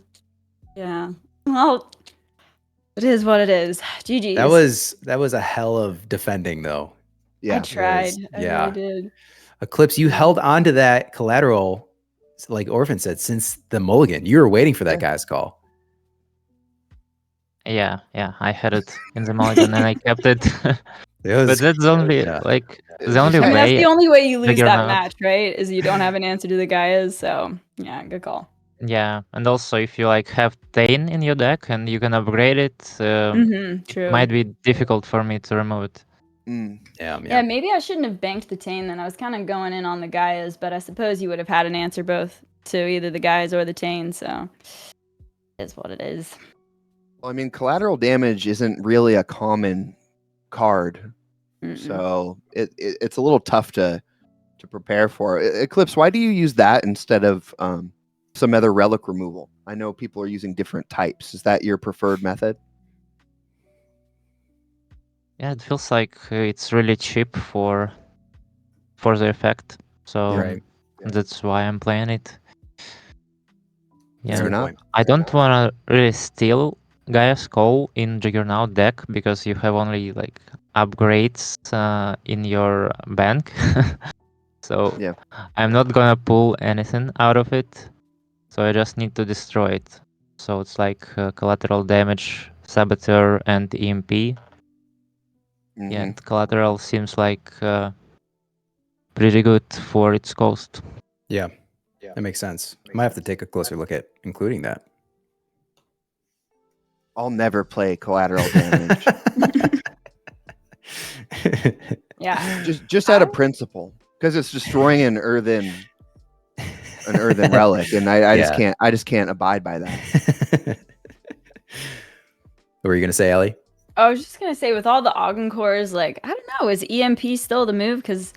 yeah. Well, it is what it is. GG's. That was a hell of defending, though. Yeah, I tried. I really did. Eclipse, you held on to that collateral, like Orphan said, since the mulligan. You were waiting for that guy's call. Yeah, I had it in the mulligan and I kept it. But that's only like the only way. That's the only way you lose that match, right? Is you don't have an answer to the Gaias. So yeah, good call. Yeah, and also if you like have Tain in your deck and you can upgrade it, true. It might be difficult for me to remove it. Yeah, maybe I shouldn't have banked the Tain then. I was kind of going in on the Gaias, but I suppose you would have had an answer both to either the Gaias or the Tain, so it is what it is. Well, I mean, collateral damage isn't really a common card, so it's a little tough to prepare for. Eclipse, why do you use that instead of some other relic removal? I know people are using different types. Is that your preferred method? Yeah, it feels like it's really cheap for the effect, so that's why I'm playing it. Yeah, I don't want to really steal Gaia's Call in Juggernaut deck because you have only like upgrades in your bank. So I'm not gonna pull anything out of it. So I just need to destroy it. So it's like collateral damage, Saboteur, and EMP. Yeah, and collateral seems like pretty good for its cost. Yeah, that makes sense. Might have to take a closer look at including that. I'll never play collateral damage. Yeah, just out of principle, because it's destroying an earthen relic, and I just can't abide by that. What were you gonna say, Ellie? I was just gonna say, with all the Ogden cores, like I don't know, is EMP still the move? Because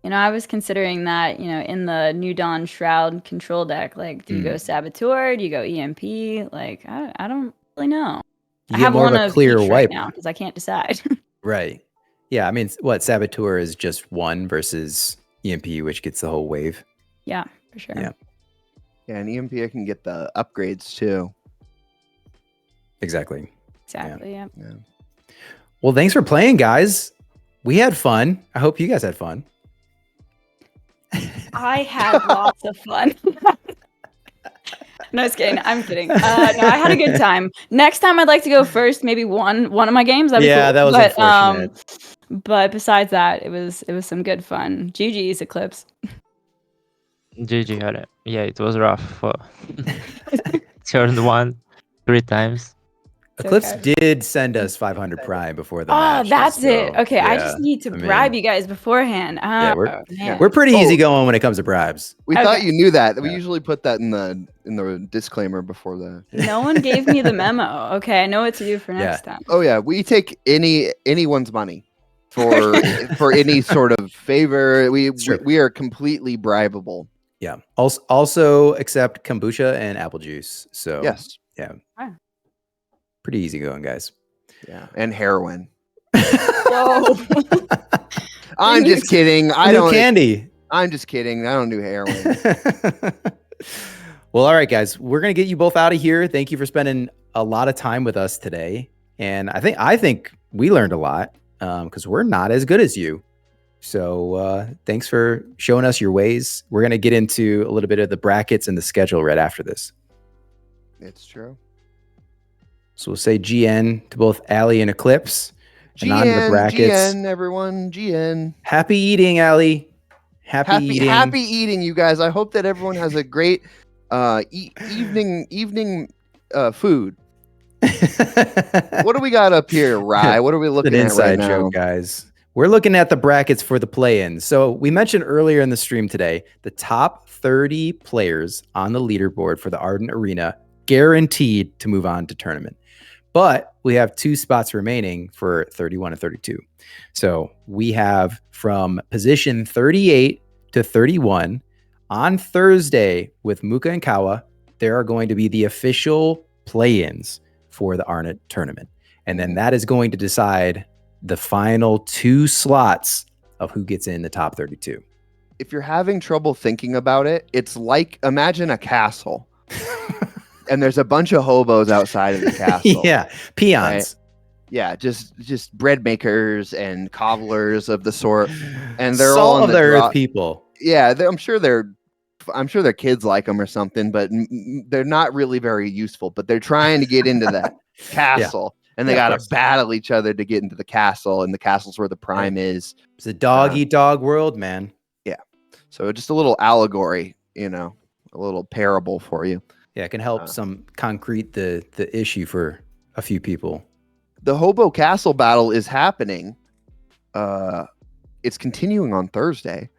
I was considering that, in the New Dawn Shroud control deck, like, do you go Saboteur? Do you go EMP? Like, I don't really know. I have more of a clear wipe right now because I can't decide. Right. Yeah. I mean, what Saboteur is just one versus EMP, which gets the whole wave. Yeah, for sure. Yeah. Yeah, and EMP I can get the upgrades too. Exactly. Yeah. Well, thanks for playing, guys. We had fun. I hope you guys had fun. I had lots of fun. No, just kidding. I'm kidding. No, I had a good time. Next time, I'd like to go first. Maybe one of my games. That'd be cool. That was unfortunate. But besides that, it was some good fun. GG's, Eclipse. GG had it. Yeah, it was rough. Turned 1 3 times. Eclipse did send us 500 Prime before the match. Oh, that's it. Okay, I just need to bribe you guys beforehand. We're pretty easy going when it comes to bribes. We thought you knew that. We usually put that in the disclaimer before the. No one gave me the memo. Okay, I know what to do for next time. Oh yeah, we take anyone's money for any sort of favor. We are completely bribable. Yeah. Also accept kombucha and apple juice. So yes. Yeah. Pretty easy going, guys. Yeah, and heroin. Whoa! I'm just kidding. I don't candy. I'm just kidding. I don't do heroin. Well, all right, guys. We're gonna get you both out of here. Thank you for spending a lot of time with us today, and I think we learned a lot because we're not as good as you. So thanks for showing us your ways. We're gonna get into a little bit of the brackets and the schedule right after this. It's true. So we'll say GN to both Allie and Eclipse. GN, and on the brackets. GN, everyone. GN. Happy eating, Allie. Happy eating. Happy eating, you guys. I hope that everyone has a great evening food. What do we got up here, Rye? What are we looking at right now? Joke, guys. We're looking at the brackets for the play-ins. So we mentioned earlier in the stream today, the top 30 players on the leaderboard for the Ardent Arena guaranteed to move on to tournament. But we have 2 spots remaining for 31 and 32. So we have from position 38 to 31 on Thursday with Muka and Kawa, there are going to be the official play-ins for the Ardent tournament. And then that is going to decide the final 2 slots of who gets in the top 32. If you're having trouble thinking about it, it's like, imagine a castle. And there's a bunch of hobos outside of the castle. Yeah, peons. Right? Yeah, just bread makers and cobblers of the sort, and they're all on of the earth people. Yeah, I'm sure their kids like them or something, but they're not really very useful. But they're trying to get into that castle, and they got to battle each other to get into the castle, and the castle's where the prime is. It's a dog eat dog world, man. Yeah, so just a little allegory, a little parable for you. Yeah, it can help some concrete the issue for a few people. The Hobo Castle battle is happening. It's continuing on Thursday.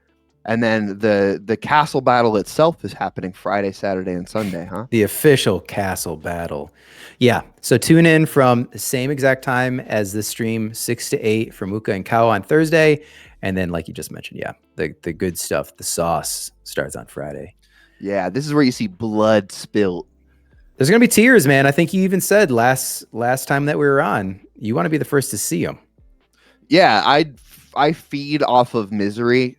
And then the castle battle itself is happening Friday, Saturday, and Sunday, huh? The official castle battle. Yeah. So tune in from the same exact time as the stream, 6 to 8 for Muka and Kao on Thursday. And then, like you just mentioned, the good stuff, the sauce, starts on Friday. Yeah, this is where you see blood spilt. There's going to be tears, man. I think you even said last time that we were on, you want to be the first to see them. Yeah, I feed off of misery.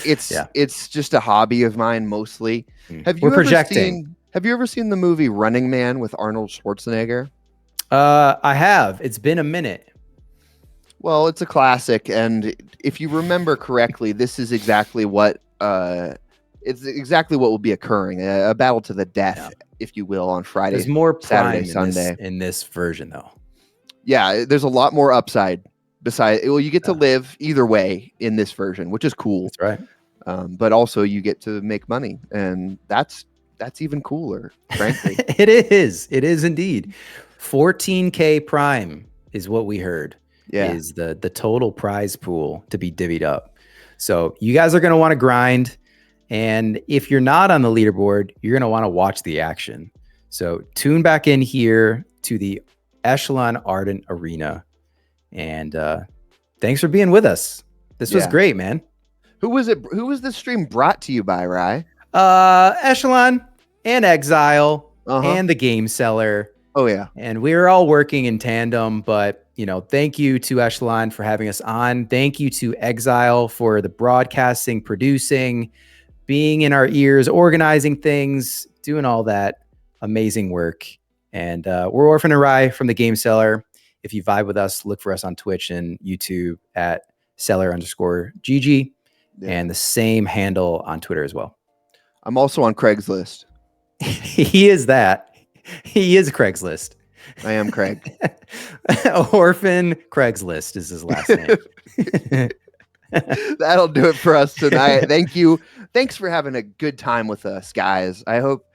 It's just a hobby of mine mostly. Have you ever seen the movie Running Man with Arnold Schwarzenegger? I have. It's been a minute. Well, it's a classic, and if you remember correctly, this is exactly what will be occurring, a battle to the death, if you will, on Friday. There's more Saturday, Sunday in this version, though. Yeah, there's a lot more upside. Besides, you get to live either way in this version, which is cool. That's right. But also you get to make money, and that's even cooler, frankly. It is indeed. 14K prime is what we heard. Yeah, is the total prize pool to be divvied up. So you guys are going to want to grind, and if you're not on the leaderboard, you're going to want to watch the action. So tune back in here to the Echelon Ardent Arena. And thanks for being with us. This was great, man. Who was this stream brought to you by, Rye? Echelon and Exile and the Game Seller. Oh yeah. And we were all working in tandem, but thank you to Echelon for having us on. Thank you to Exile for the broadcasting, producing, being in our ears, organizing things, doing all that amazing work. And we're Orphan and Rye from the Game Seller. If you vibe with us, look for us on Twitch and YouTube at seller_GG and the same handle on Twitter as well. I'm also on Craigslist. He is that. He is Craigslist. I am Craig. Orphan Craigslist is his last name. That'll do it for us tonight. Thank you. Thanks for having a good time with us, guys. I hope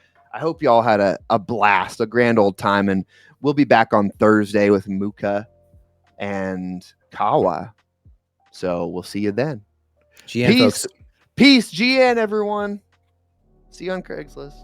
y'all had a blast, a grand old time, and we'll be back on Thursday with Muka and Kawa. So we'll see you then. GN, Peace. folks. Peace, GN, everyone. See you on Craigslist.